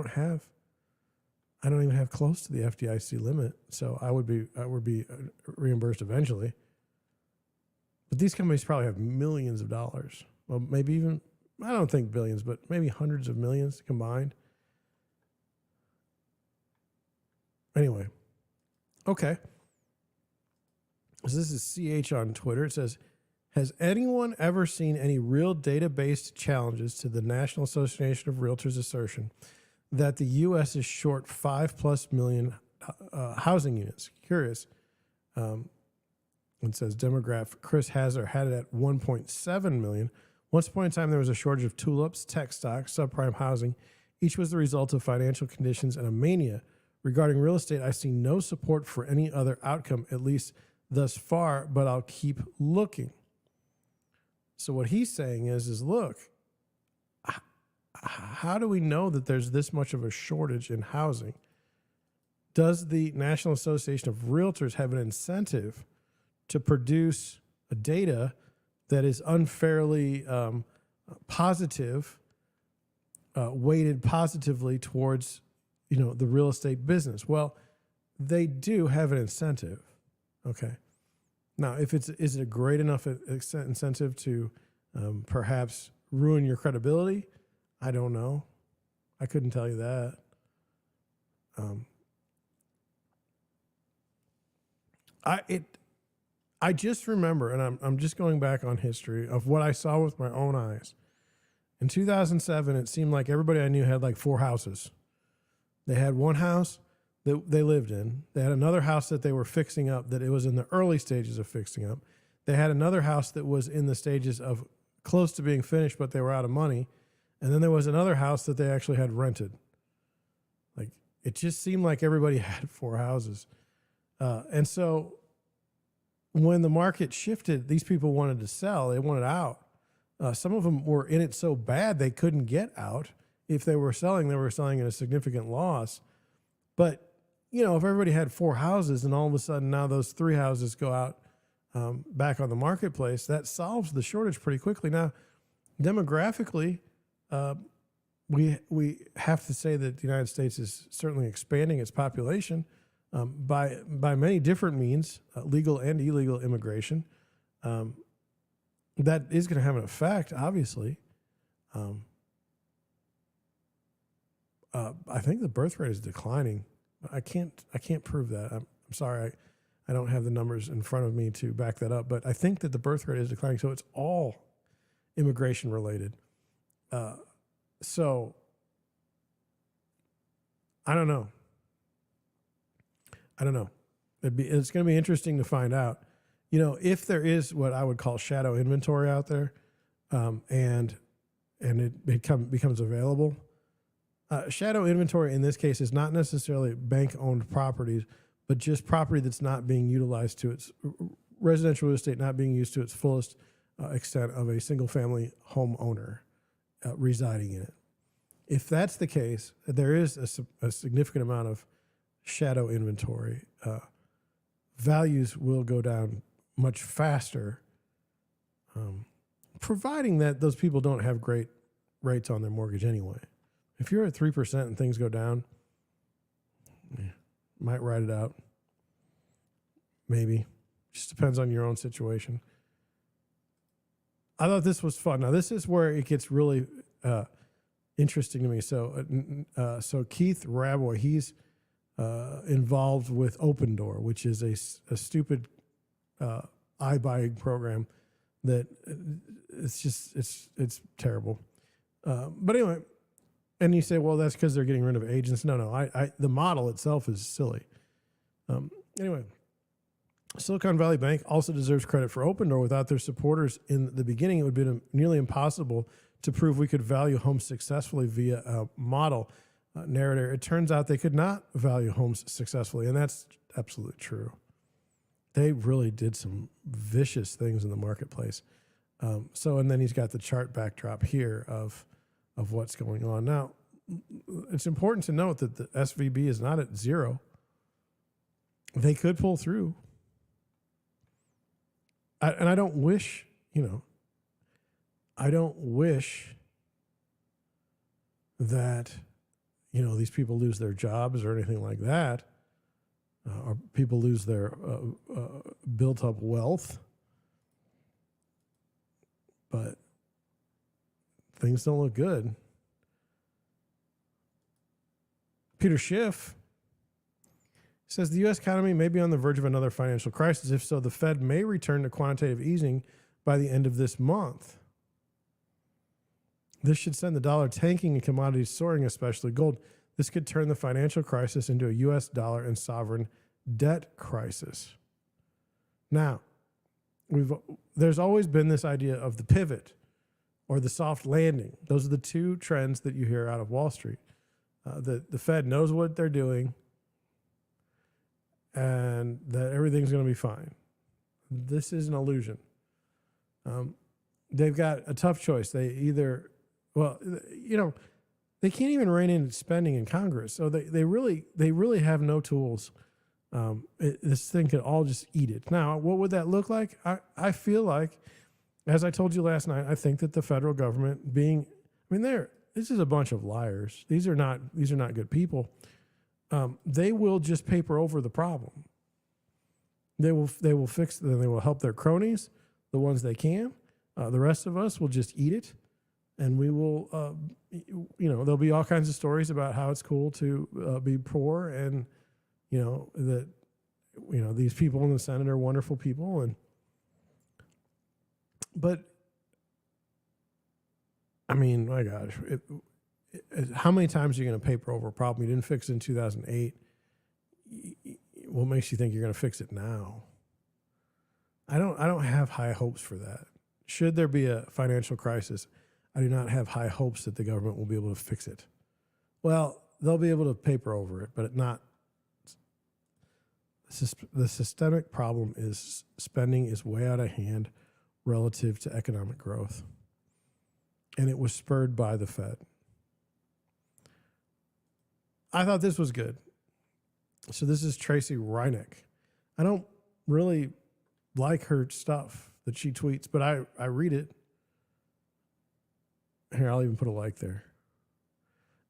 don't even have close to the FDIC limit, so I would be reimbursed eventually. But these companies probably have millions of dollars. Well, maybe even, I don't think billions, but maybe hundreds of millions combined. Anyway, okay. So this is CH on Twitter. It says, has anyone ever seen any real data-based challenges to the National Association of Realtors' assertion that the U.S. is short 5+ million housing units? Curious. It says demographic Chris Hazard had it at 1.7 million. Once upon a time, there was a shortage of tulips, tech stocks, subprime housing. Each was the result of financial conditions and a mania. Regarding real estate, I see no support for any other outcome, at least thus far, but I'll keep looking. So what he's saying is look, how do we know that there's this much of a shortage in housing? Does the National Association of Realtors have an incentive to produce data that is unfairly positive, weighted positively towards, the real estate business? Well, they do have an incentive. Okay. Now, is it a great enough incentive to perhaps ruin your credibility? I don't know. I couldn't tell you that. I just remember, and I'm just going back on history of what I saw with my own eyes. In 2007, it seemed like everybody I knew had like 4 houses. They had one house that they lived in. They had another house that they were fixing up, that it was in the early stages of fixing up. They had another house that was in the stages of close to being finished, but they were out of money. And then there was another house that they actually had rented. Like, it just seemed like everybody had 4 houses. And so when the market shifted, these people wanted to sell. They wanted out. Some of them were in it so bad they couldn't get out. If they were selling at a significant loss. But, if everybody had 4 houses and all of a sudden now those 3 houses go out back on the marketplace, that solves the shortage pretty quickly. Now, demographically, we have to say that the United States is certainly expanding its population by many different means, legal and illegal immigration. That is going to have an effect, obviously. I think the birth rate is declining. I can't prove that. I'm sorry. I don't have the numbers in front of me to back that up, but I think that the birth rate is declining. So it's all immigration related. So I don't know. It's going to be interesting to find out. If there is what I would call shadow inventory out there, and it becomes available. Shadow inventory in this case is not necessarily bank-owned properties, but just property that's not being utilized to its residential real estate, not being used to its fullest extent of a single-family homeowner residing in it. If that's the case, there is a significant amount of shadow inventory. Values will go down much faster, providing that those people don't have great rates on their mortgage anyway. If you're at 3% and things go down, might ride it out. Maybe. Just depends on your own situation. I thought this was fun. Now, this is where it gets really interesting to me. So Keith Raboy, he's involved with Open Door, which is a stupid iBuying program that it's terrible. But anyway, and you say, well, that's because they're getting rid of agents. No, the model itself is silly. Anyway, Silicon Valley Bank also deserves credit for Open Door. Without their supporters in the beginning, it would have been nearly impossible to prove we could value homes successfully via a model narrator. It turns out they could not value homes successfully, and that's absolutely true. They really did some vicious things in the marketplace. And then he's got the chart backdrop here of what's going on. Now, it's important to note that the SVB is not at zero. They could pull through. I don't wish, that, these people lose their jobs or anything like that, or people lose their built up wealth. But things don't look good. Peter Schiff says the U.S. economy may be on the verge of another financial crisis. If so, the Fed may return to quantitative easing by the end of this month. This should send the dollar tanking and commodities soaring, especially gold. This could turn the financial crisis into a U.S. dollar and sovereign debt crisis. Now, there's always been this idea of the pivot or the soft landing. Those are the two trends that you hear out of Wall Street. The Fed knows what they're doing and that everything's going to be fine. This is an illusion. They've got a tough choice. They either, they can't even rein in spending in Congress. So they really have no tools. This thing could all just eat it. Now, what would that look like? I feel like, as I told you last night, I think that the federal government this is a bunch of liars. These are not good people. They will just paper over the problem. They will fix it, and they will help their cronies, the ones they can. The rest of us will just eat it, and we will, there'll be all kinds of stories about how it's cool to be poor, and that these people in the Senate are wonderful people, but I mean, my gosh, how many times are you going to paper over a problem you didn't fix in 2008? What makes you think you're going to fix it now? I don't have high hopes for that. Should there be a financial crisis, I do not have high hopes that the government will be able to fix it. Well, they'll be able to paper over it, but not. The systemic problem is spending is way out of hand relative to economic growth. And it was spurred by the Fed. I thought this was good. So this is Tracy Reineck. I don't really like her stuff that she tweets, but I read it. Here, I'll even put a like there.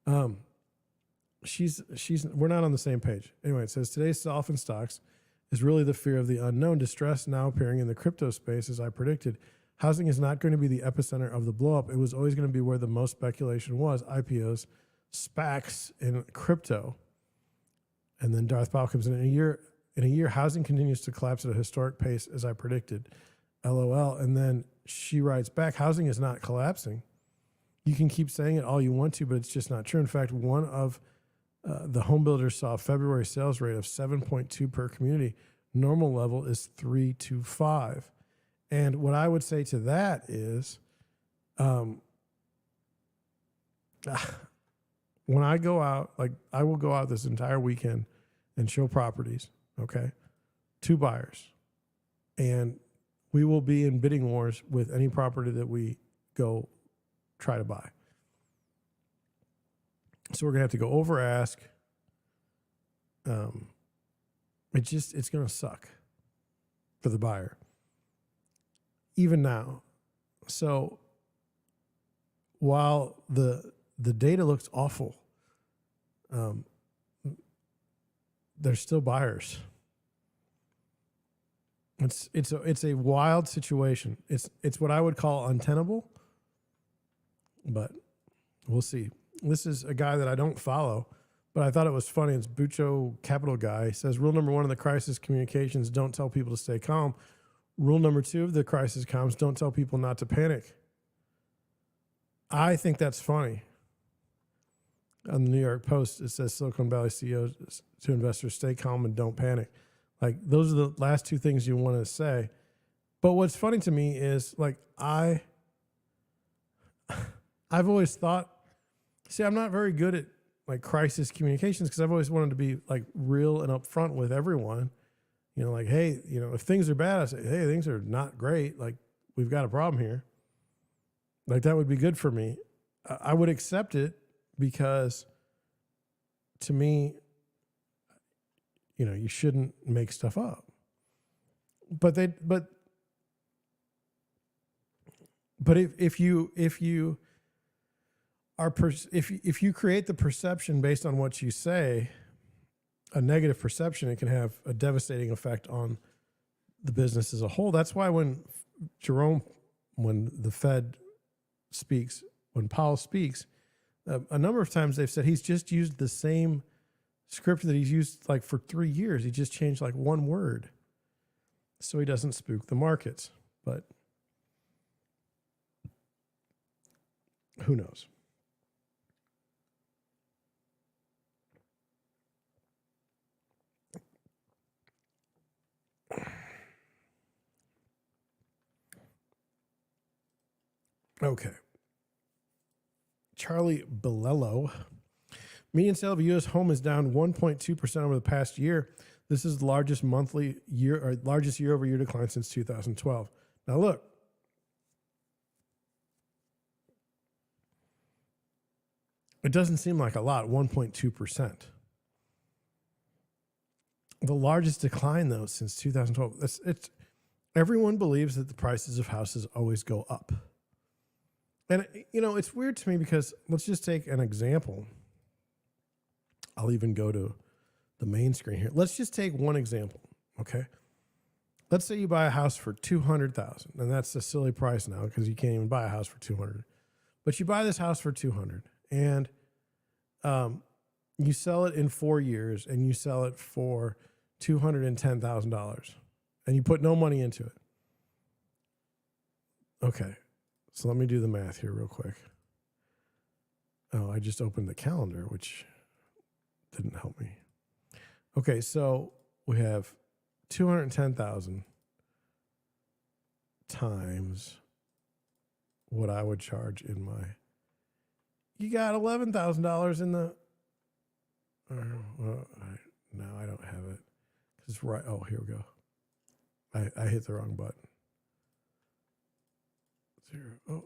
We're not on the same page. Anyway, it says today's softened stocks is really the fear of the unknown. Distress now appearing in the crypto space, as I predicted. Housing is not going to be the epicenter of the blowup. It was always going to be where the most speculation was. IPOs, SPACs, and crypto. And then Darth Powell comes in a year, housing continues to collapse at a historic pace, as I predicted. LOL. And then she writes back, housing is not collapsing. You can keep saying it all you want to, but it's just not true. In fact, one of The home builders saw a February sales rate of 7.2 per community. Normal level is 3 to 5. And what I would say to that is, when I go out, like I will go out this entire weekend and show properties, okay, to buyers. And we will be in bidding wars with any property that we go try to buy. So we're going to have to go over ask. It's going to suck for the buyer. Even now. So while the data looks awful, there's still buyers. It's a wild situation. It's what I would call untenable, but we'll see. This is a guy that I don't follow, but I thought it was funny. It's Bucho Capital Guy. He says, rule number 1 in the crisis communications, don't tell people to stay calm. Rule number 2 of the crisis comms, don't tell people not to panic. I think that's funny. On the New York Post, it says Silicon Valley CEOs to investors, stay calm and don't panic. Like, those are the last 2 things you want to say. But what's funny to me is, like, I've always thought, see, I'm not very good at like crisis communications because I've always wanted to be like real and upfront with everyone. You know, like, hey, you know, if things are bad, I say, hey, things are not great. Like, we've got a problem here. Like, that would be good for me. I would accept it because to me, you know, you shouldn't make stuff up. But if you create the perception based on what you say, a negative perception, it can have a devastating effect on the business as a whole. That's why when the Fed speaks, when Powell speaks, a number of times they've said he's just used the same script that he's used like for 3 years. He just changed like one word so he doesn't spook the markets. But who knows? Okay. Charlie Bilello. Median sale of a U.S. home is down 1.2% over the past year. This is the largest largest year-over-year decline since 2012. Now look, it doesn't seem like a lot, 1.2%. The largest decline, though, since 2012. Everyone believes that the prices of houses always go up. And, you know, it's weird to me because let's just take an example. I'll even go to the main screen here. Let's just take one example, okay? Let's say you buy a house for $200,000, and that's a silly price now because you can't even buy a house for $200,000. But you buy this house for $200,000, and you sell it in 4 years, and you sell it for $210,000, and you put no money into it. Okay. So let me do the math here real quick. Oh, I just opened the calendar, which didn't help me. Okay, so we have 210,000 times what I would charge in my. You got $11,000 in the. No, I don't have it. Cause right. Oh, here we go. I hit the wrong button. 0.05.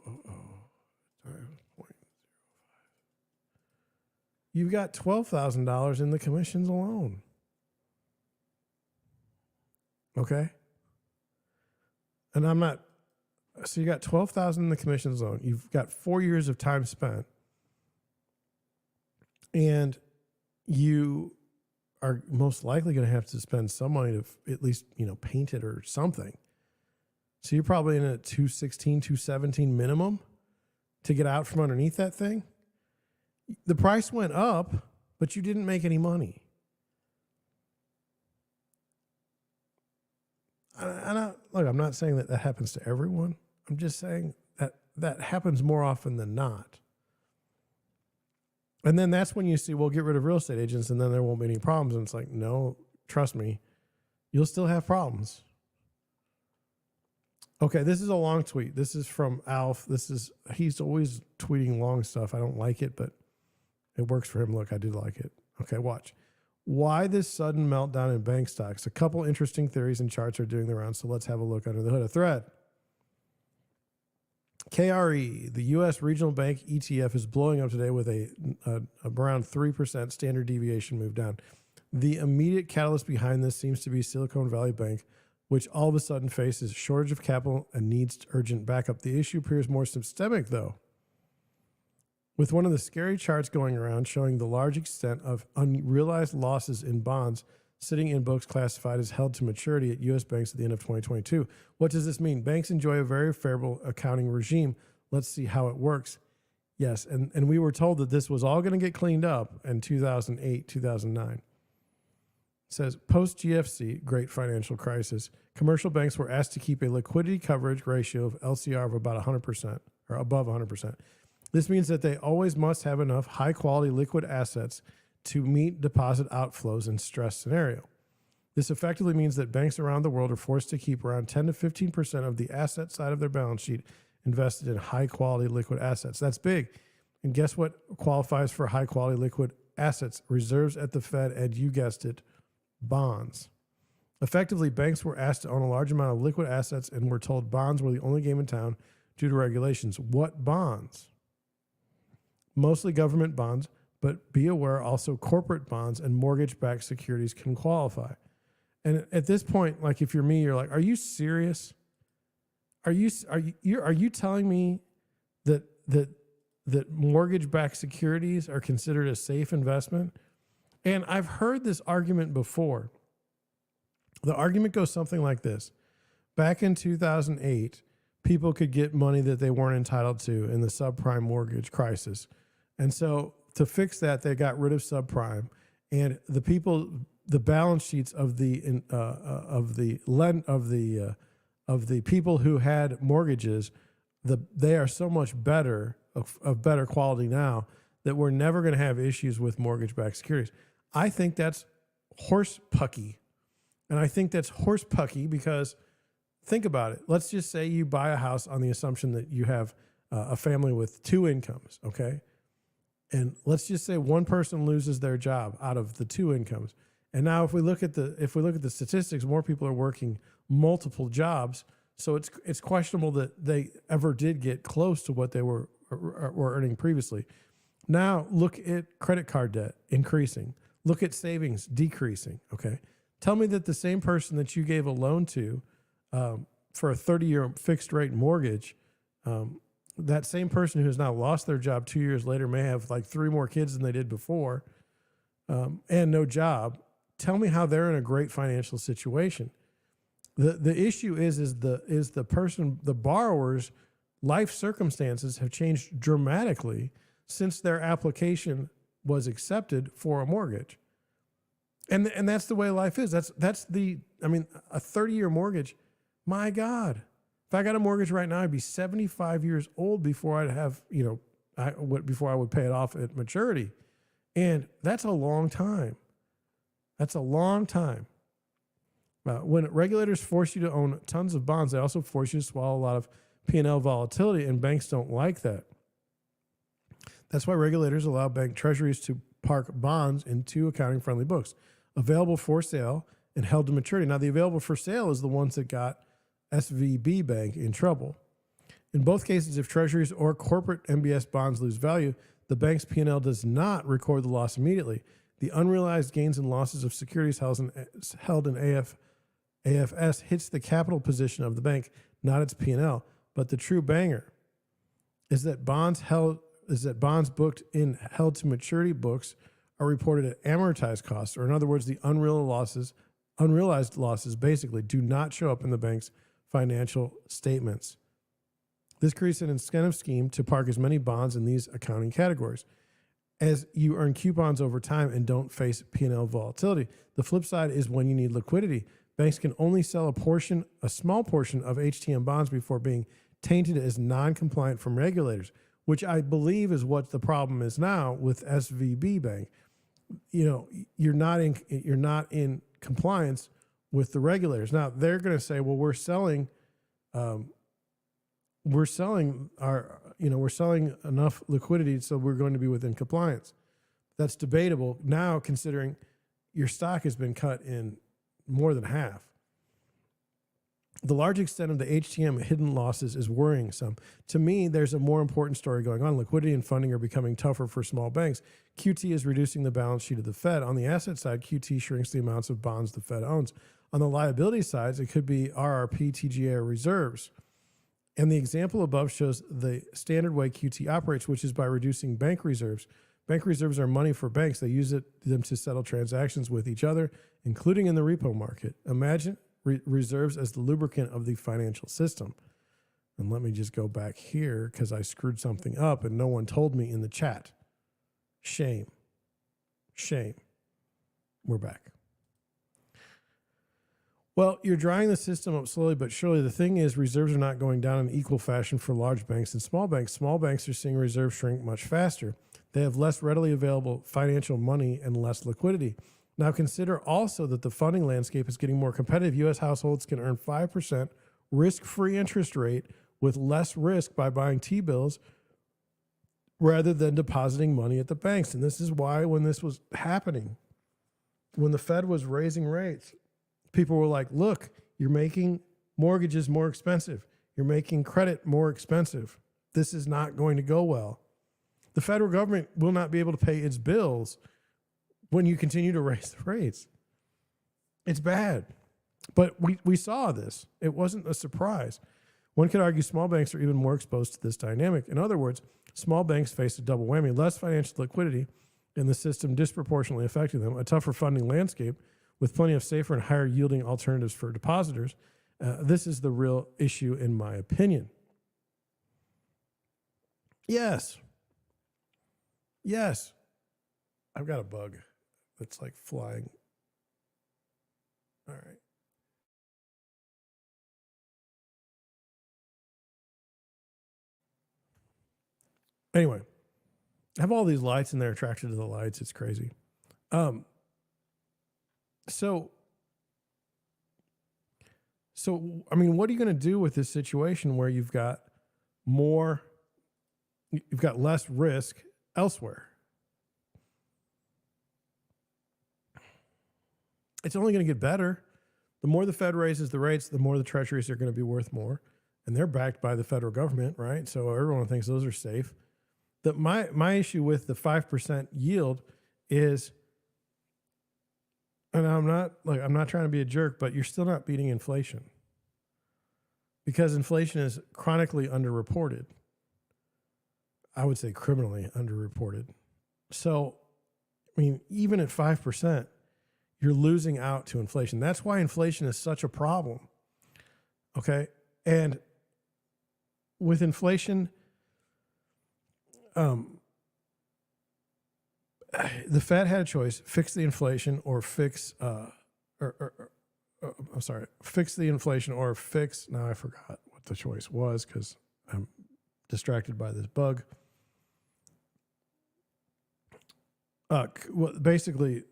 You've got $12,000 in the commissions alone. Okay? And I'm not, so you got $12,000 in the commissions alone. You've got 4 years of time spent. And you are most likely going to have to spend some money to at least, you know, paint it or something. So you're probably in a 216, 217 minimum to get out from underneath that thing. The price went up, but you didn't make any money. I'm not saying that happens to everyone. I'm just saying that happens more often than not. And then that's when you see, well, get rid of real estate agents and then there won't be any problems. And it's like, no, trust me, you'll still have problems. Okay, this is a long tweet. This is from Alf. He's always tweeting long stuff. I don't like it, but it works for him. Look, I do like it. Okay, watch. Why this sudden meltdown in bank stocks? A couple interesting theories and charts are doing the rounds, so let's have a look under the hood. A thread. KRE, the U.S. regional bank ETF, is blowing up today with a around 3% standard deviation move down. The immediate catalyst behind this seems to be Silicon Valley Bank, which all of a sudden faces shortage of capital and needs urgent backup. The issue appears more systemic, though, with one of the scary charts going around showing the large extent of unrealized losses in bonds sitting in books classified as held to maturity at U.S. banks at the end of 2022. What does this mean? Banks enjoy a very favorable accounting regime. Let's see how it works. Yes, and we were told that this was all going to get cleaned up in 2008, 2009. It says, post-GFC, Great Financial Crisis, commercial banks were asked to keep a liquidity coverage ratio of LCR of about 100% or above 100%. This means that they always must have enough high-quality liquid assets to meet deposit outflows in stress scenario. This effectively means that banks around the world are forced to keep around 10 to 15% of the asset side of their balance sheet invested in high-quality liquid assets. That's big. And guess what qualifies for high-quality liquid assets? Reserves at the Fed, and you guessed it, bonds. Effectively, banks were asked to own a large amount of liquid assets and were told bonds were the only game in town due to regulations. What bonds? Mostly government bonds, but be aware also corporate bonds and mortgage-backed securities can qualify. And at this point, like if you're me, you're like, are you serious? Are you telling me that mortgage-backed securities are considered a safe investment? And I've heard this argument before. The argument goes something like this. Back in 2008, people could get money that they weren't entitled to in the subprime mortgage crisis. And so to fix that, they got rid of subprime, and the balance sheets of the people who had mortgages, they are so much better of better quality now that we're never going to have issues with mortgage-backed securities. I think that's horse pucky, and I think that's horse pucky because think about it. Let's just say you buy a house on the assumption that you have a family with two incomes, okay? And let's just say one person loses their job out of the two incomes. And now if we look at the statistics, more people are working multiple jobs. So it's questionable that they ever did get close to what they were earning previously. Now look at credit card debt increasing. Look at savings decreasing, okay? Tell me that the same person that you gave a loan to for a 30-year fixed rate mortgage, that same person who has now lost their job 2 years later may have like 3 more kids than they did before and no job. Tell me how they're in a great financial situation. The issue is the borrower's life circumstances have changed dramatically since their application was accepted for a mortgage. And that's the way life is. That's a 30-year mortgage. My God. If I got a mortgage right now, I'd be 75 years old before I'd have, before I would pay it off at maturity. And that's a long time. That's a long time. When regulators force you to own tons of bonds, they also force you to swallow a lot of P&L volatility, and banks don't like that. That's why regulators allow bank treasuries to park bonds in 2 accounting-friendly books, available for sale and held to maturity. Now, the available for sale is the ones that got SVB Bank in trouble. In both cases, if treasuries or corporate MBS bonds lose value, the bank's P&L does not record the loss immediately. The unrealized gains and losses of securities held in AFS hits the capital position of the bank, not its P&L. But the true banger is that bonds booked in held to maturity books are reported at amortized costs, or in other words, the unrealized losses basically do not show up in the bank's financial statements. This creates an incentive scheme to park as many bonds in these accounting categories as you earn coupons over time and don't face P&L volatility. The flip side is when you need liquidity. Banks can only sell a small portion of HTM bonds before being tainted as non-compliant from regulators. which I believe is what the problem is now with SVB Bank. You're not in compliance with the regulators. Now they're going to say, well, we're selling enough liquidity, so we're going to be within compliance. That's debatable now, considering your stock has been cut in more than half. The large extent of the HTM hidden losses is worrying some. To me, there's a more important story going on. Liquidity and funding are becoming tougher for small banks. QT is reducing the balance sheet of the Fed. On the asset side, QT shrinks the amounts of bonds the Fed owns. On the liability sides, it could be RRP, TGA, or reserves. And the example above shows the standard way QT operates, which is by reducing bank reserves. Bank reserves are money for banks. They use them to settle transactions with each other, including in the repo market. Imagine reserves as the lubricant of the financial system. And let me just go back here because I screwed something up and no one told me in the chat. Shame. Shame. We're back. Well, you're drying the system up slowly but surely. The thing is, reserves are not going down in equal fashion for large banks and small banks. Small banks are seeing reserves shrink much faster. They have less readily available financial money and less liquidity. Now consider also that the funding landscape is getting more competitive. U.S. households can earn 5% risk-free interest rate with less risk by buying T-bills rather than depositing money at the banks. And this is why when this was happening, when the Fed was raising rates, people were like, look, you're making mortgages more expensive. You're making credit more expensive. This is not going to go well. The federal government will not be able to pay its bills when you continue to raise the rates. It's bad. But we saw this. It wasn't a surprise. One could argue small banks are even more exposed to this dynamic. In other words, small banks face a double whammy: less financial liquidity in the system disproportionately affecting them, a tougher funding landscape with plenty of safer and higher yielding alternatives for depositors. This is the real issue, in my opinion. Yes. I've got a bug that's like flying. All right. Anyway, I have all these lights and they're attracted to the lights. It's crazy. So I mean, what are you going to do with this situation where you've got less risk elsewhere? It's only going to get better. The more the Fed raises the rates, the more the treasuries are going to be worth more. And they're backed by the federal government, right? So everyone thinks those are safe. My issue with the 5% yield is, and I'm not trying to be a jerk, but you're still not beating inflation, because inflation is chronically underreported. I would say criminally underreported. So, I mean, even at 5%, you're losing out to inflation. That's why inflation is such a problem. Okay. And with inflation, the Fed had a choice: fix the inflation or fix the inflation or fix. Now I forgot what the choice was because I'm distracted by this bug. Basically,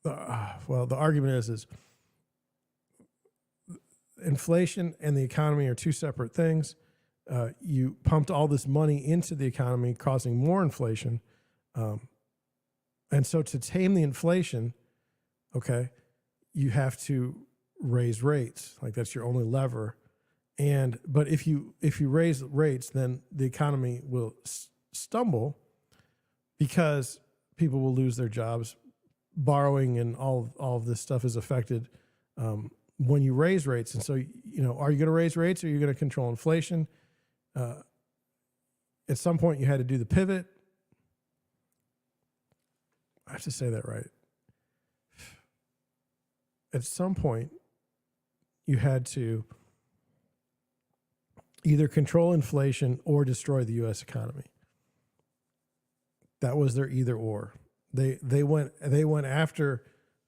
the argument is inflation and the economy are two separate things. You pumped all this money into the economy, causing more inflation. And so to tame the inflation, okay, you have to raise rates. Like, that's your only lever. But if you raise rates, then the economy will stumble because people will lose their jobs. Borrowing and all of this stuff is affected when you raise rates. And so, are you going to raise rates or are you going to control inflation? At some point you had to do the pivot. I have to say that right. At some point you had to either control inflation or destroy the U.S. economy. That was their either or. They went after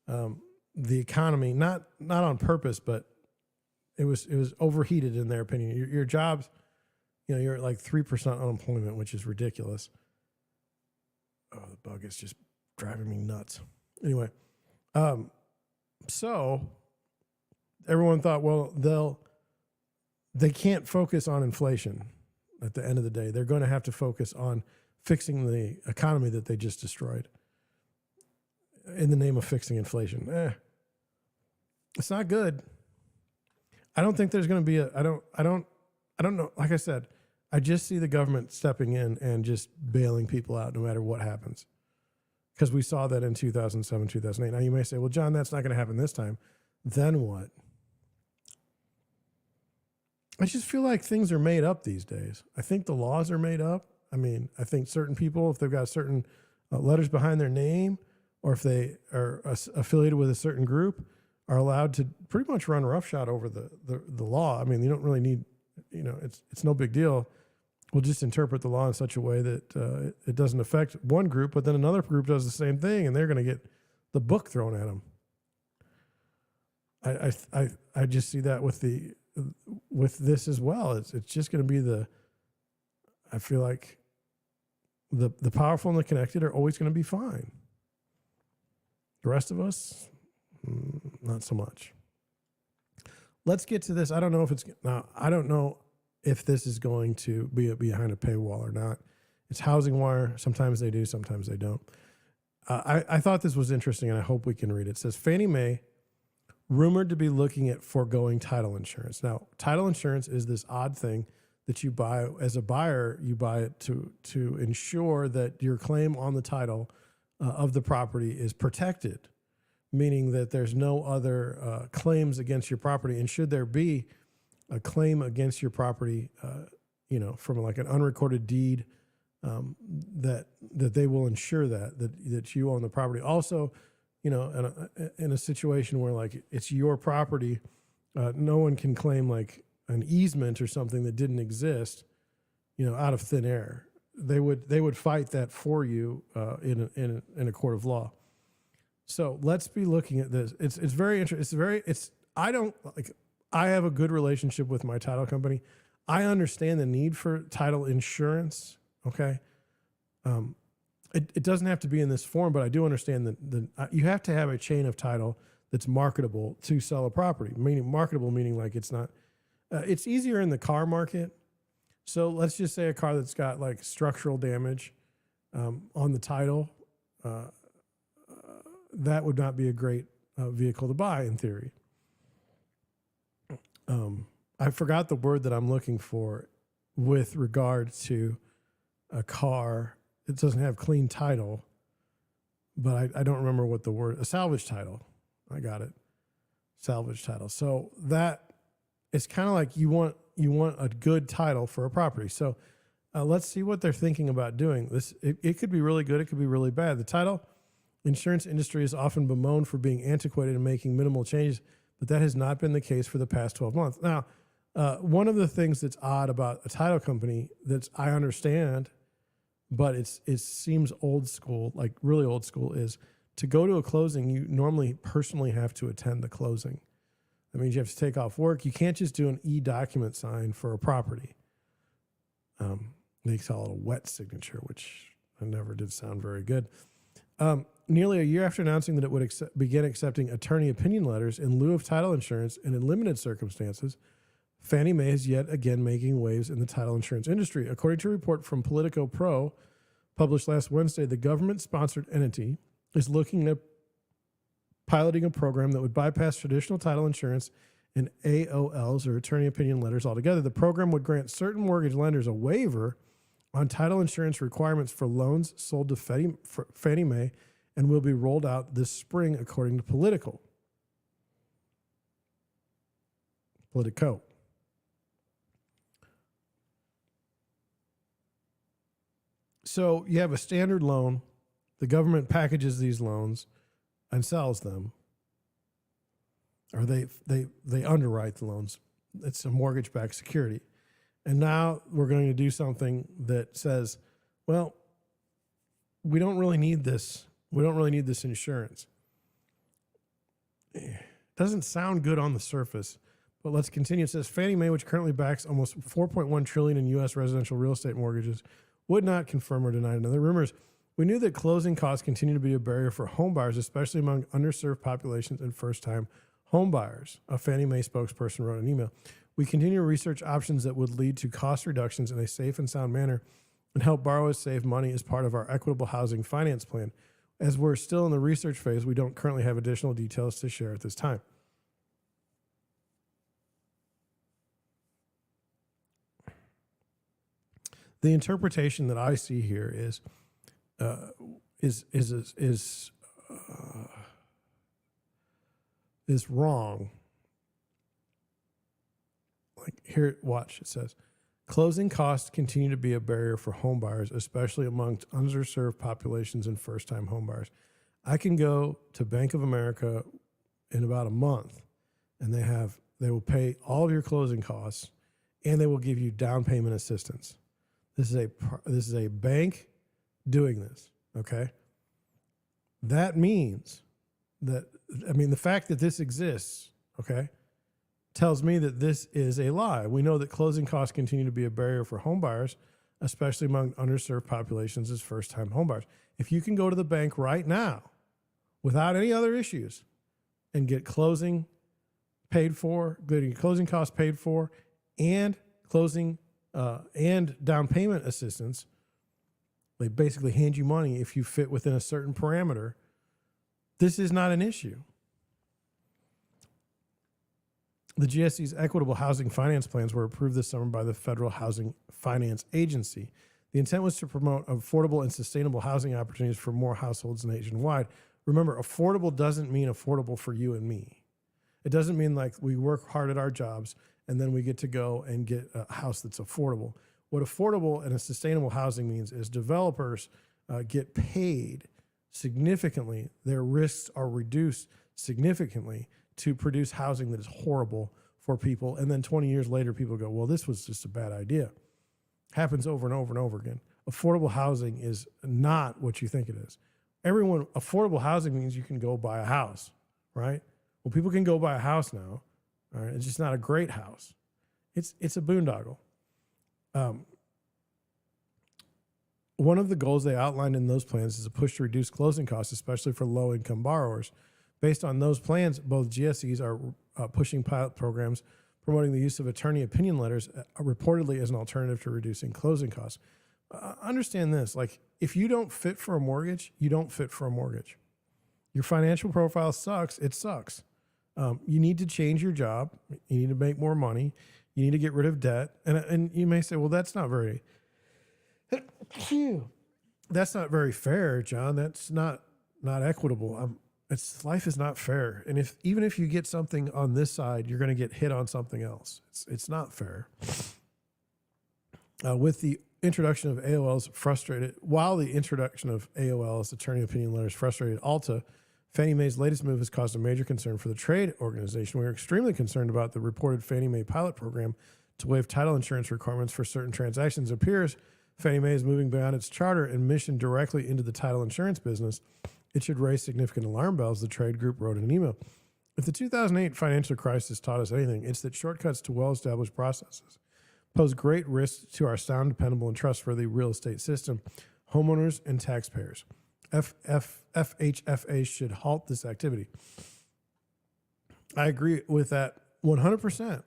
the economy, not on purpose, but it was overheated in their opinion. Your jobs you're at like 3% unemployment, which is ridiculous. Oh, the bug is just driving me nuts. Anyway, so everyone thought, well, they can't focus on inflation at the end of the day. They're going to have to focus on fixing the economy that they just destroyed in the name of fixing inflation. It's not good. I don't think there's going to be I don't know. Like I said, I just see the government stepping in and just bailing people out no matter what happens. Because we saw that in 2007, 2008. Now you may say, well, John, that's not going to happen this time. Then what? I just feel like things are made up these days. I think the laws are made up. I mean, I think certain people, if they've got certain letters behind their name, or if they are affiliated with a certain group, are allowed to pretty much run roughshod over the law. I mean, you don't really need, it's no big deal. We'll just interpret the law in such a way that it doesn't affect one group, but then another group does the same thing, and they're going to get the book thrown at them. I just see that with this as well. It's just going to be I feel like the powerful and the connected are always going to be fine. The rest of us, not so much. Let's get to this. I don't know if this is going to be behind a paywall or not. It's Housing Wire. Sometimes they do, sometimes they don't. I thought this was interesting, and I hope we can read it. It says, Fannie Mae rumored to be looking at foregoing title insurance. Now, title insurance is this odd thing that you buy as a buyer. You buy it to ensure that your claim on the title of the property is protected, meaning that there's no other claims against your property. And should there be a claim against your property, from like an unrecorded deed, that they will ensure that you own the property. Also, in a situation where like it's your property, no one can claim like an easement or something that didn't exist, out of thin air. They would fight that for you in a court of law. So let's be looking at this. It's very interesting. I have a good relationship with my title company. I understand the need for title insurance. Okay. It doesn't have to be in this form, but I do understand that you have to have a chain of title that's marketable to sell a property. Meaning like it's not. It's easier in the car market. So let's just say a car that's got like structural damage on the title. That would not be a great vehicle to buy in theory. I forgot the word that I'm looking for with regard to a car. It doesn't have clean title, but I don't remember what the word, a salvage title. I got it. Salvage title. So that it's kind of like you want a good title for a property. So let's see what they're thinking about doing. It could be really good. It could be really bad. The title insurance industry is often bemoaned for being antiquated and making minimal changes, but that has not been the case for the past 12 months. Now, one of the things that's odd about a title company that I understand, but it seems old school, like really old school, is to go to a closing, you normally personally have to attend the closing. That means you have to take off work. You can't just do an e-document sign for a property. They call it a wet signature, which I never did sound very good. Nearly a year after announcing that it would begin accepting attorney opinion letters in lieu of title insurance and in limited circumstances, Fannie Mae is yet again making waves in the title insurance industry. According to a report from Politico Pro, published last Wednesday, the government-sponsored entity is looking at piloting a program that would bypass traditional title insurance and AOLs, or attorney opinion letters, altogether. The program would grant certain mortgage lenders a waiver on title insurance requirements for loans sold to Fannie Mae and will be rolled out this spring, according to Politico. So you have a standard loan. The government packages these loans and sells them, or they underwrite the loans. It's a mortgage-backed security. And now we're going to do something that says, well, we don't really need this. We don't really need this insurance. It doesn't sound good on the surface, But let's continue. It says Fannie Mae, which currently backs almost $4.1 trillion in U.S. residential real estate mortgages, would not confirm or deny another rumors. We knew that closing costs continue to be a barrier for home buyers, especially among underserved populations and first-time home buyers. A Fannie Mae spokesperson wrote an email. We continue to research options that would lead to cost reductions in a safe and sound manner and help borrowers save money as part of our equitable housing finance plan. As we're still in the research phase, we don't currently have additional details to share at this time. The interpretation that I see here is wrong. Like here, watch, it says, closing costs continue to be a barrier for home buyers, especially amongst underserved populations and first-time home buyers. I can go to Bank of America in about a month, and they will pay all of your closing costs, and they will give you down payment assistance. This is a bank doing this, okay? That means that, the fact that this exists, okay, tells me that this is a lie. We know that closing costs continue to be a barrier for home buyers, especially among underserved populations as first-time home buyers. If you can go to the bank right now without any other issues and get closing paid for, getting closing costs paid for, and closing and down payment assistance, they basically hand you money if you fit within a certain parameter. This is not an issue. The GSE's equitable housing finance plans were approved this summer by the Federal Housing Finance Agency. The intent was to promote affordable and sustainable housing opportunities for more households nationwide. Remember, affordable doesn't mean affordable for you and me. It doesn't mean like we work hard at our jobs and then we get to go and get a house that's affordable. What affordable and a sustainable housing means is developers get paid significantly. Their risks are reduced significantly to produce housing that is horrible for people. And then 20 years later, people go, well, this was just a bad idea. Happens over and over and over again. Affordable housing is not what you think it is. Affordable housing means you can go buy a house, right? Well, people can go buy a house now. All right, it's just not a great house. It's a boondoggle. One of the goals they outlined in those plans is a push to reduce closing costs, especially for low-income borrowers. Based on those plans, both GSEs are pushing pilot programs promoting the use of attorney opinion letters reportedly as an alternative to reducing closing costs. Understand this, like if you don't fit for a mortgage, you don't fit for a mortgage. Your financial profile sucks, it sucks. You need to change your job. You need to make more money. You need to get rid of debt. And you may say, well, that's not very fair, John. That's not equitable. Life is not fair. And even if you get something on this side, you're going to get hit on something else. It's not fair. With the introduction of AOL's attorney opinion letters frustrated Alta, Fannie Mae's latest move has caused a major concern for the trade organization. We are extremely concerned about the reported Fannie Mae pilot program to waive title insurance requirements for certain transactions. It appears Fannie Mae is moving beyond its charter and mission directly into the title insurance business. It should raise significant alarm bells, the trade group wrote in an email. If the 2008 financial crisis taught us anything, it's that shortcuts to well-established processes pose great risks to our sound, dependable, and trustworthy real estate system, homeowners, and taxpayers. FHFA should halt this activity. I agree with that 100%.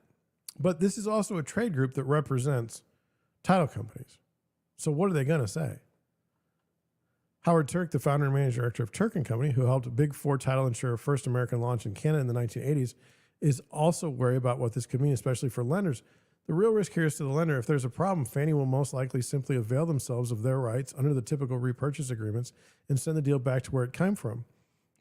But this is also a trade group that represents title companies. So what are they going to say? Howard Turk, the founder and managing director of Turk & Company, who helped a Big Four title insurer First American launch in Canada in the 1980s, is also worried about what this could mean, especially for lenders. The real risk here is to the lender. If there's a problem, Fannie will most likely simply avail themselves of their rights under the typical repurchase agreements and send the deal back to where it came from.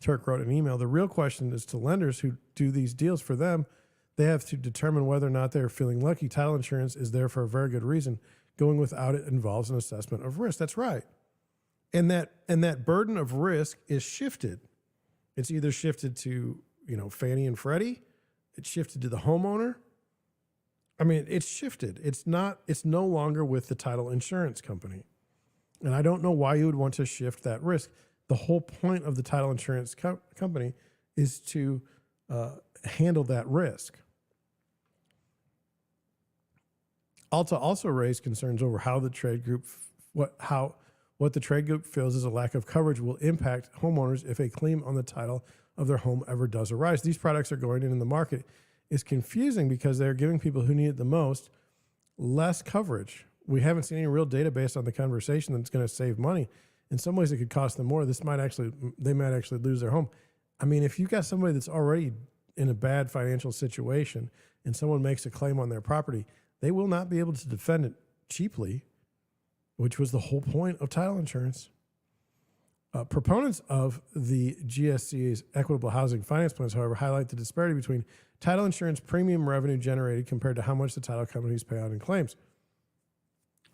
Turk wrote an email. The real question is to lenders who do these deals for them. They have to determine whether or not they are feeling lucky. Title insurance is there for a very good reason. Going without it involves an assessment of risk. That's right. And that burden of risk is shifted. It's either shifted to, Fannie and Freddie. It's shifted to the homeowner. It's shifted. It's no longer with the title insurance company. And I don't know why you would want to shift that risk. The whole point of the title insurance company is to handle that risk. Alta also raised concerns over how the trade group, what the trade group feels is a lack of coverage will impact homeowners if a claim on the title of their home ever does arise. These products are going in the market is confusing because they're giving people who need it the most less coverage. We haven't seen any real data based on the conversation that's going to save money. In some ways, it could cost them more. They might actually lose their home. I mean, if you've got somebody that's already in a bad financial situation and someone makes a claim on their property, they will not be able to defend it cheaply, which was the whole point of title insurance. Proponents of the GSCA's equitable housing finance plans, however, highlight the disparity between title insurance premium revenue generated compared to how much the title companies pay out in claims.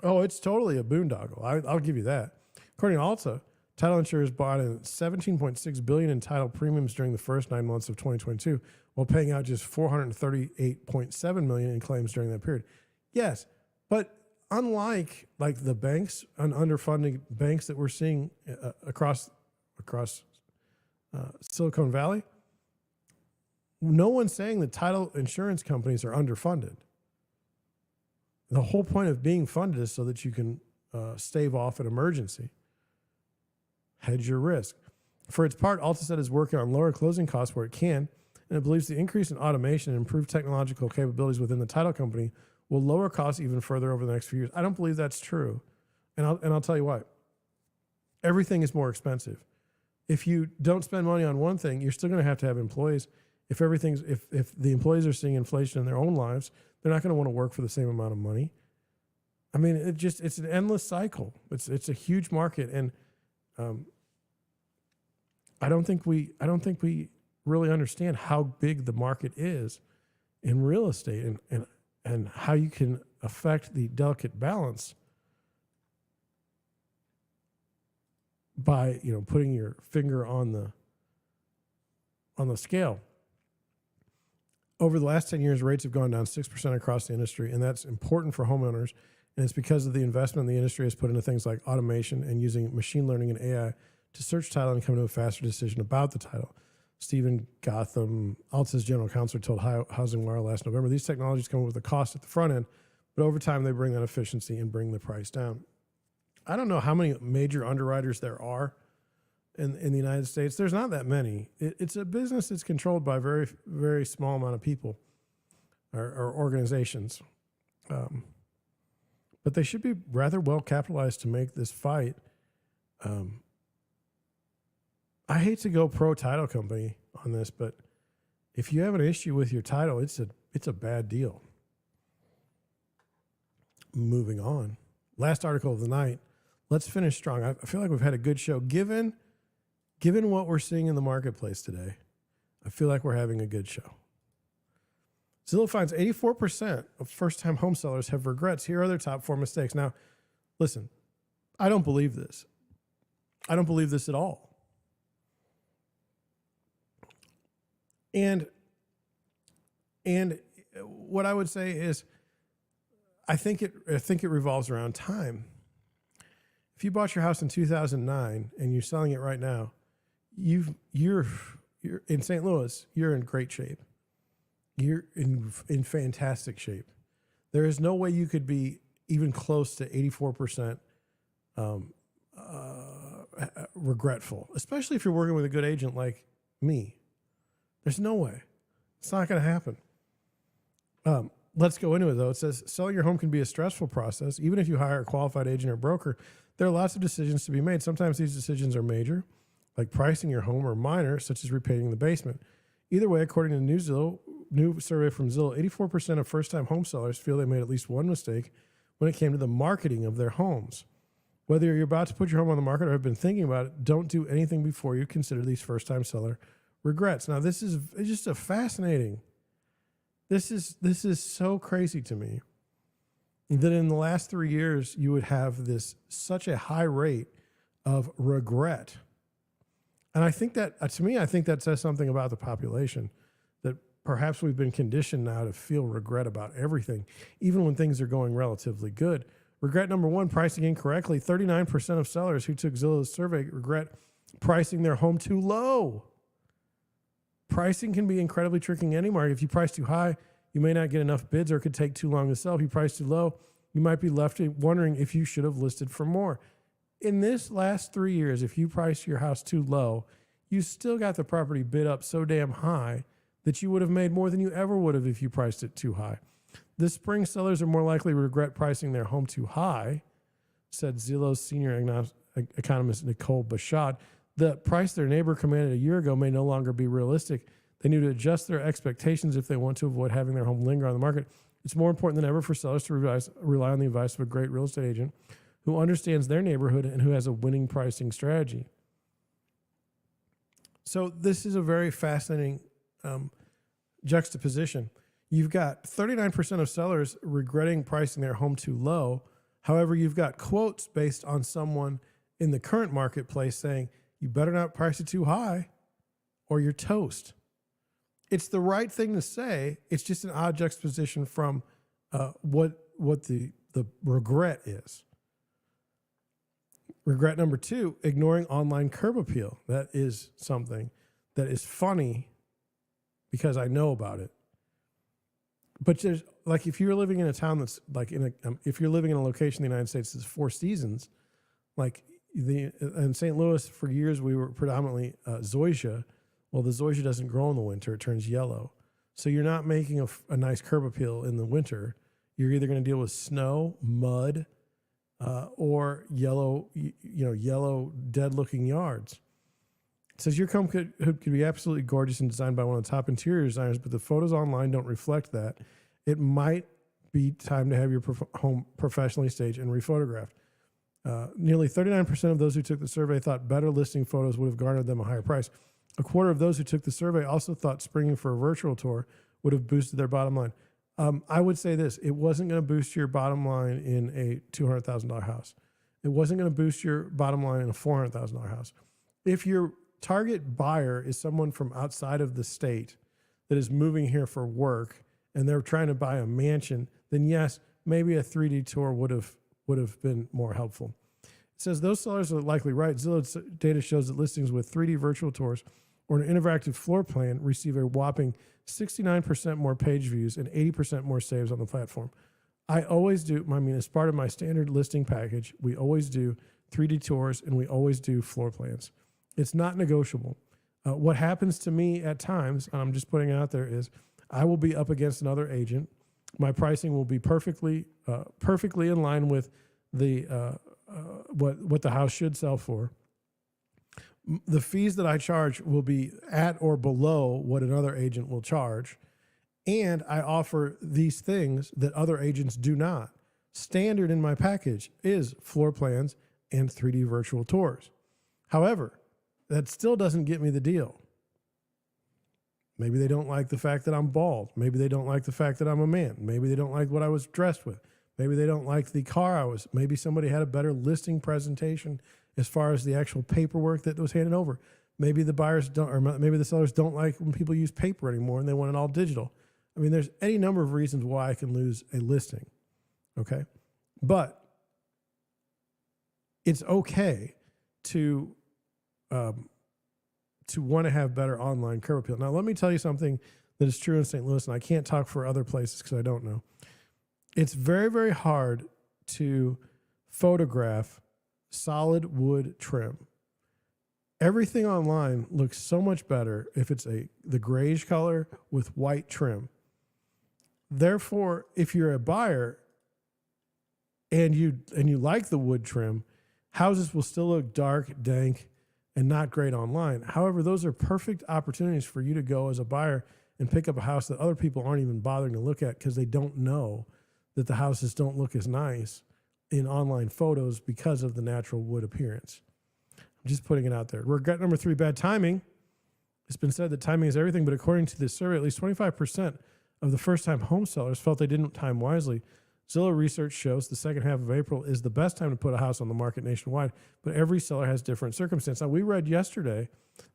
Oh, it's totally a boondoggle. I'll give you that. According to Alta, title insurers bought in $17.6 billion in title premiums during the first 9 months of 2022, while paying out just $438.7 million in claims during that period. Yes, but unlike like the banks and underfunding banks that we're seeing across Silicon Valley, no one's saying that title insurance companies are underfunded. The whole point of being funded is so that you can stave off an emergency, hedge your risk. For its part, Alta said is working on lower closing costs where it can, and it believes the increase in automation and improved technological capabilities within the title company will lower costs even further over the next few years. I don't believe that's true, and I'll tell you why. Everything is more expensive. If you don't spend money on one thing, you're still going to have employees. If the employees are seeing inflation in their own lives, they're not going to want to work for the same amount of money. I mean, it's an endless cycle. It's a huge market, and I don't think we really understand how big the market is in real estate, and how you can affect the delicate balance by putting your finger on the scale. Over the last 10 years, rates have gone down 6% across the industry, and that's important for homeowners. And it's because of the investment the industry has put into things like automation and using machine learning and AI to search title and come to a faster decision about the title. Stephen Gotham, Alta's general counsel, told Housing Wire last November, these technologies come with a cost at the front end, but over time they bring that efficiency and bring the price down. I don't know how many major underwriters there are in the United States. There's not that many. It's a business that's controlled by a very, very small amount of people or organizations. But they should be rather well capitalized to make this fight. I hate to go pro title company on this, but if you have an issue with your title, it's a bad deal. Moving on. Last article of the night. Let's finish strong. I feel like we've had a good show. Given what we're seeing in the marketplace today, I feel like we're having a good show. Zillow finds 84% of first-time home sellers have regrets. Here are their top 4 mistakes. Now, listen, I don't believe this. I don't believe this at all. And what I would say is, I think it revolves around time. If you bought your house in 2009 and you're selling it right now, you're in St. Louis, you're in great shape. You're in fantastic shape. There is no way you could be even close to 84% regretful, especially if you're working with a good agent like me. There's no way. It's not going to happen. Let's go into it, though. It says, selling your home can be a stressful process. Even if you hire a qualified agent or broker, there are lots of decisions to be made. Sometimes these decisions are major, like pricing your home, or minor, such as repainting the basement. Either way, according to the new survey from Zillow, 84% of first-time home sellers feel they made at least one mistake when it came to the marketing of their homes. Whether you're about to put your home on the market or have been thinking about it, don't do anything before you consider these first-time seller regrets. Now, this is just a fascinating. This is so crazy to me that in the last 3 years you would have such a high rate of regret. And I think that, to me, I think that says something about the population, that perhaps we've been conditioned now to feel regret about everything, even when things are going relatively good. Regret number 1, pricing incorrectly. 39% of sellers who took Zillow's survey regret pricing their home too low. Pricing can be incredibly tricky in any market. If you price too high, You may not get enough bids or it could take too long to sell. If you price too low, you might be left wondering if you should have listed for more. In this last 3 years, if you price your house too low, you still got the property bid up so damn high that you would have made more than you ever would have if you priced it too high. This spring, sellers are more likely to regret pricing their home too high, said Zillow's senior economist Nicole Bashad. The price their neighbor commanded a year ago may no longer be realistic. They need to adjust their expectations if they want to avoid having their home linger on the market. It's more important than ever for sellers to rely on the advice of a great real estate agent who understands their neighborhood and who has a winning pricing strategy. So this is a very fascinating juxtaposition. You've got 39% of sellers regretting pricing their home too low. However, you've got quotes based on someone in the current marketplace saying, you better not price it too high or you're toast. It's the right thing to say. It's just an odd juxtaposition from what the regret is. Regret number 2, ignoring online curb appeal. That is something that is funny because I know about it. But there's, like, if you're living in a town that's like if you're living in a location in the United States that's 4 seasons, like in St. Louis for years we were predominantly zoysia. Well, the zoysia doesn't grow in the winter; it turns yellow. So you're not making a nice curb appeal in the winter. You're either going to deal with snow, mud, or yellow, yellow, dead-looking yards. It says your home could be absolutely gorgeous and designed by one of the top interior designers, but the photos online don't reflect that. It might be time to have your home professionally staged and rephotographed. Nearly 39% of those who took the survey thought better listing photos would have garnered them a higher price. A quarter of those who took the survey also thought springing for a virtual tour would have boosted their bottom line. I would say this: it wasn't going to boost your bottom line in a $200,000 house. It wasn't going to boost your bottom line in a $400,000 house. If your target buyer is someone from outside of the state that is moving here for work and they're trying to buy a mansion, then yes, maybe a 3D tour would have been more helpful. It says those sellers are likely right. Zillow's data shows that listings with 3D virtual tours or an interactive floor plan receive a whopping 69% more page views and 80% more saves on the platform. I always do, as part of my standard listing package, we always do 3D tours and we always do floor plans. It's not negotiable. What happens to me at times, and I'm just putting it out there, is I will be up against another agent. My pricing will be perfectly in line with the what the house should sell for. The fees that I charge will be at or below what another agent will charge. And I offer these things that other agents do not. Standard in my package is floor plans and 3D virtual tours. However, that still doesn't get me the deal. Maybe they don't like the fact that I'm bald. Maybe they don't like the fact that I'm a man. Maybe they don't like what I was dressed with. Maybe they don't like the car I was. Maybe somebody had a better listing presentation as far as the actual paperwork that was handed over. Maybe the buyers don't, or maybe the sellers don't like when people use paper anymore and they want it all digital. I mean, there's any number of reasons why I can lose a listing. Okay. But it's okay to want to have better online curb appeal. Now, let me tell you something that is true in St. Louis, and I can't talk for other places because I don't know. It's very, very hard to photograph solid wood trim. Everything online looks so much better if it's the grayish color with white trim. Therefore, if you're a buyer and you like the wood trim, houses will still look dark, dank, and not great online. However, those are perfect opportunities for you to go as a buyer and pick up a house that other people aren't even bothering to look at because they don't know that the houses don't look as nice in online photos because of the natural wood appearance. I'm just putting it out there. Regret number 3, bad timing. It's been said that timing is everything, but according to this survey, at least 25% of the first-time home sellers felt they didn't time wisely. Zillow research shows the second half of April is the best time to put a house on the market nationwide, but every seller has different circumstances. Now, we read yesterday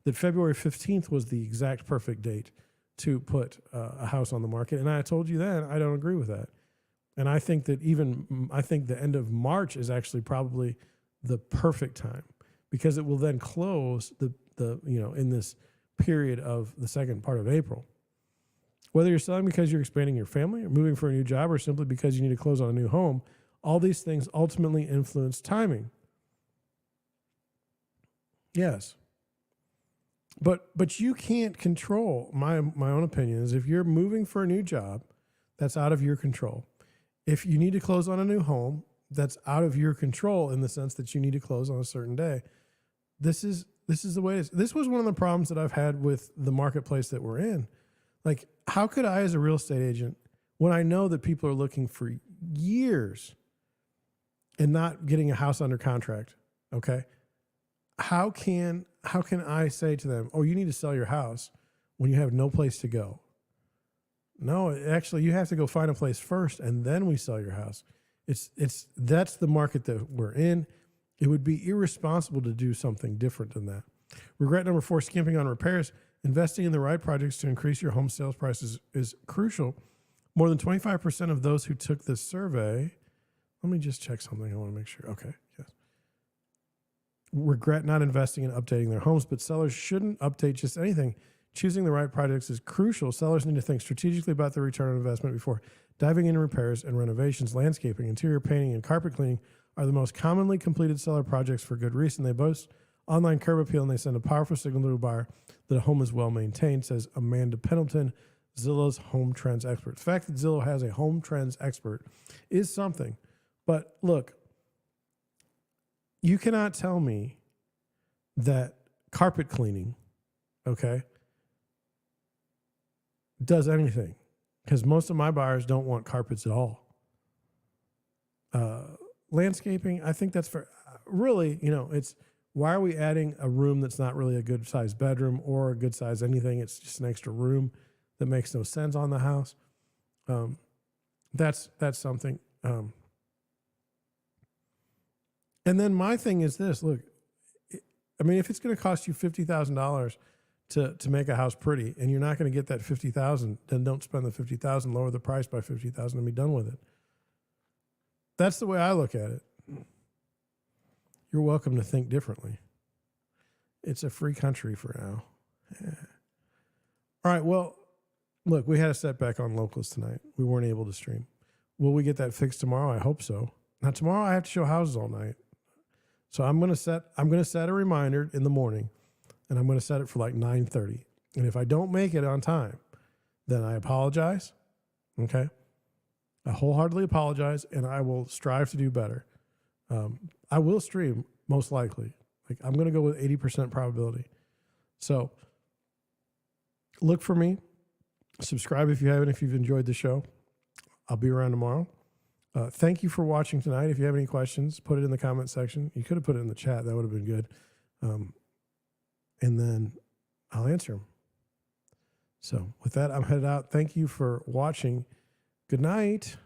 that February 15th was the exact perfect date to put a house on the market, and I told you then I don't agree with that. And I think that the end of March is actually probably the perfect time because it will then close in this period of the second part of April. Whether you're selling because you're expanding your family or moving for a new job or simply because you need to close on a new home, all these things ultimately influence timing. Yes. But you can't control, my own opinion is, if you're moving for a new job, that's out of your control. If you need to close on a new home, that's out of your control in the sense that you need to close on a certain day. This is the way it is. This was one of the problems that I've had with the marketplace that we're in. Like, how could I, as a real estate agent, when I know that people are looking for years and not getting a house under contract, okay? How can I say to them, oh, you need to sell your house when you have no place to go? No, actually, you have to go find a place first, and then we sell your house. That's the market that we're in. It would be irresponsible to do something different than that. Regret number 4, skimping on repairs. Investing in the right projects to increase your home sales prices is crucial. More than 25% of those who took this survey, let me just check something. I want to make sure. Okay, yes. Regret not investing in updating their homes, but sellers shouldn't update just anything. Choosing the right projects is crucial. Sellers need to think strategically about the return on investment before diving into repairs and renovations. Landscaping, interior painting, and carpet cleaning are the most commonly completed seller projects for good reason. They boast online curb appeal, and they send a powerful signal to a buyer that a home is well maintained, says Amanda Pendleton, Zillow's home trends expert. The fact that Zillow has a home trends expert is something. But look, you cannot tell me that carpet cleaning, okay, does anything, because most of my buyers don't want carpets at all. Landscaping, I think that's for really, it's, why are we adding a room that's not really a good size bedroom or a good size anything? It's just an extra room that makes no sense on the house. That's something. And then my thing is this, look, I mean, if it's going to cost you $50,000 to make a house pretty, and you're not going to get that $50,000, then don't spend the $50,000, lower the price by $50,000 and be done with it. That's the way I look at it. You're welcome to think differently. It's a free country for now. Yeah. All right, well, look, we had a setback on locals tonight. We weren't able to stream. Will we get that fixed tomorrow? I hope so. Now, tomorrow I have to show houses all night. So I'm going to set a reminder in the morning, and I'm going to set it for like 9:30. And if I don't make it on time, then I apologize. Okay? I wholeheartedly apologize, and I will strive to do better. I will stream, most likely. Like, I'm going to go with 80% probability. So look for me. Subscribe if you haven't, if you've enjoyed the show. I'll be around tomorrow. Thank you for watching tonight. If you have any questions, put it in the comment section. You could have put it in the chat. That would have been good. And then I'll answer them. So with that, I'm headed out. Thank you for watching. Good night.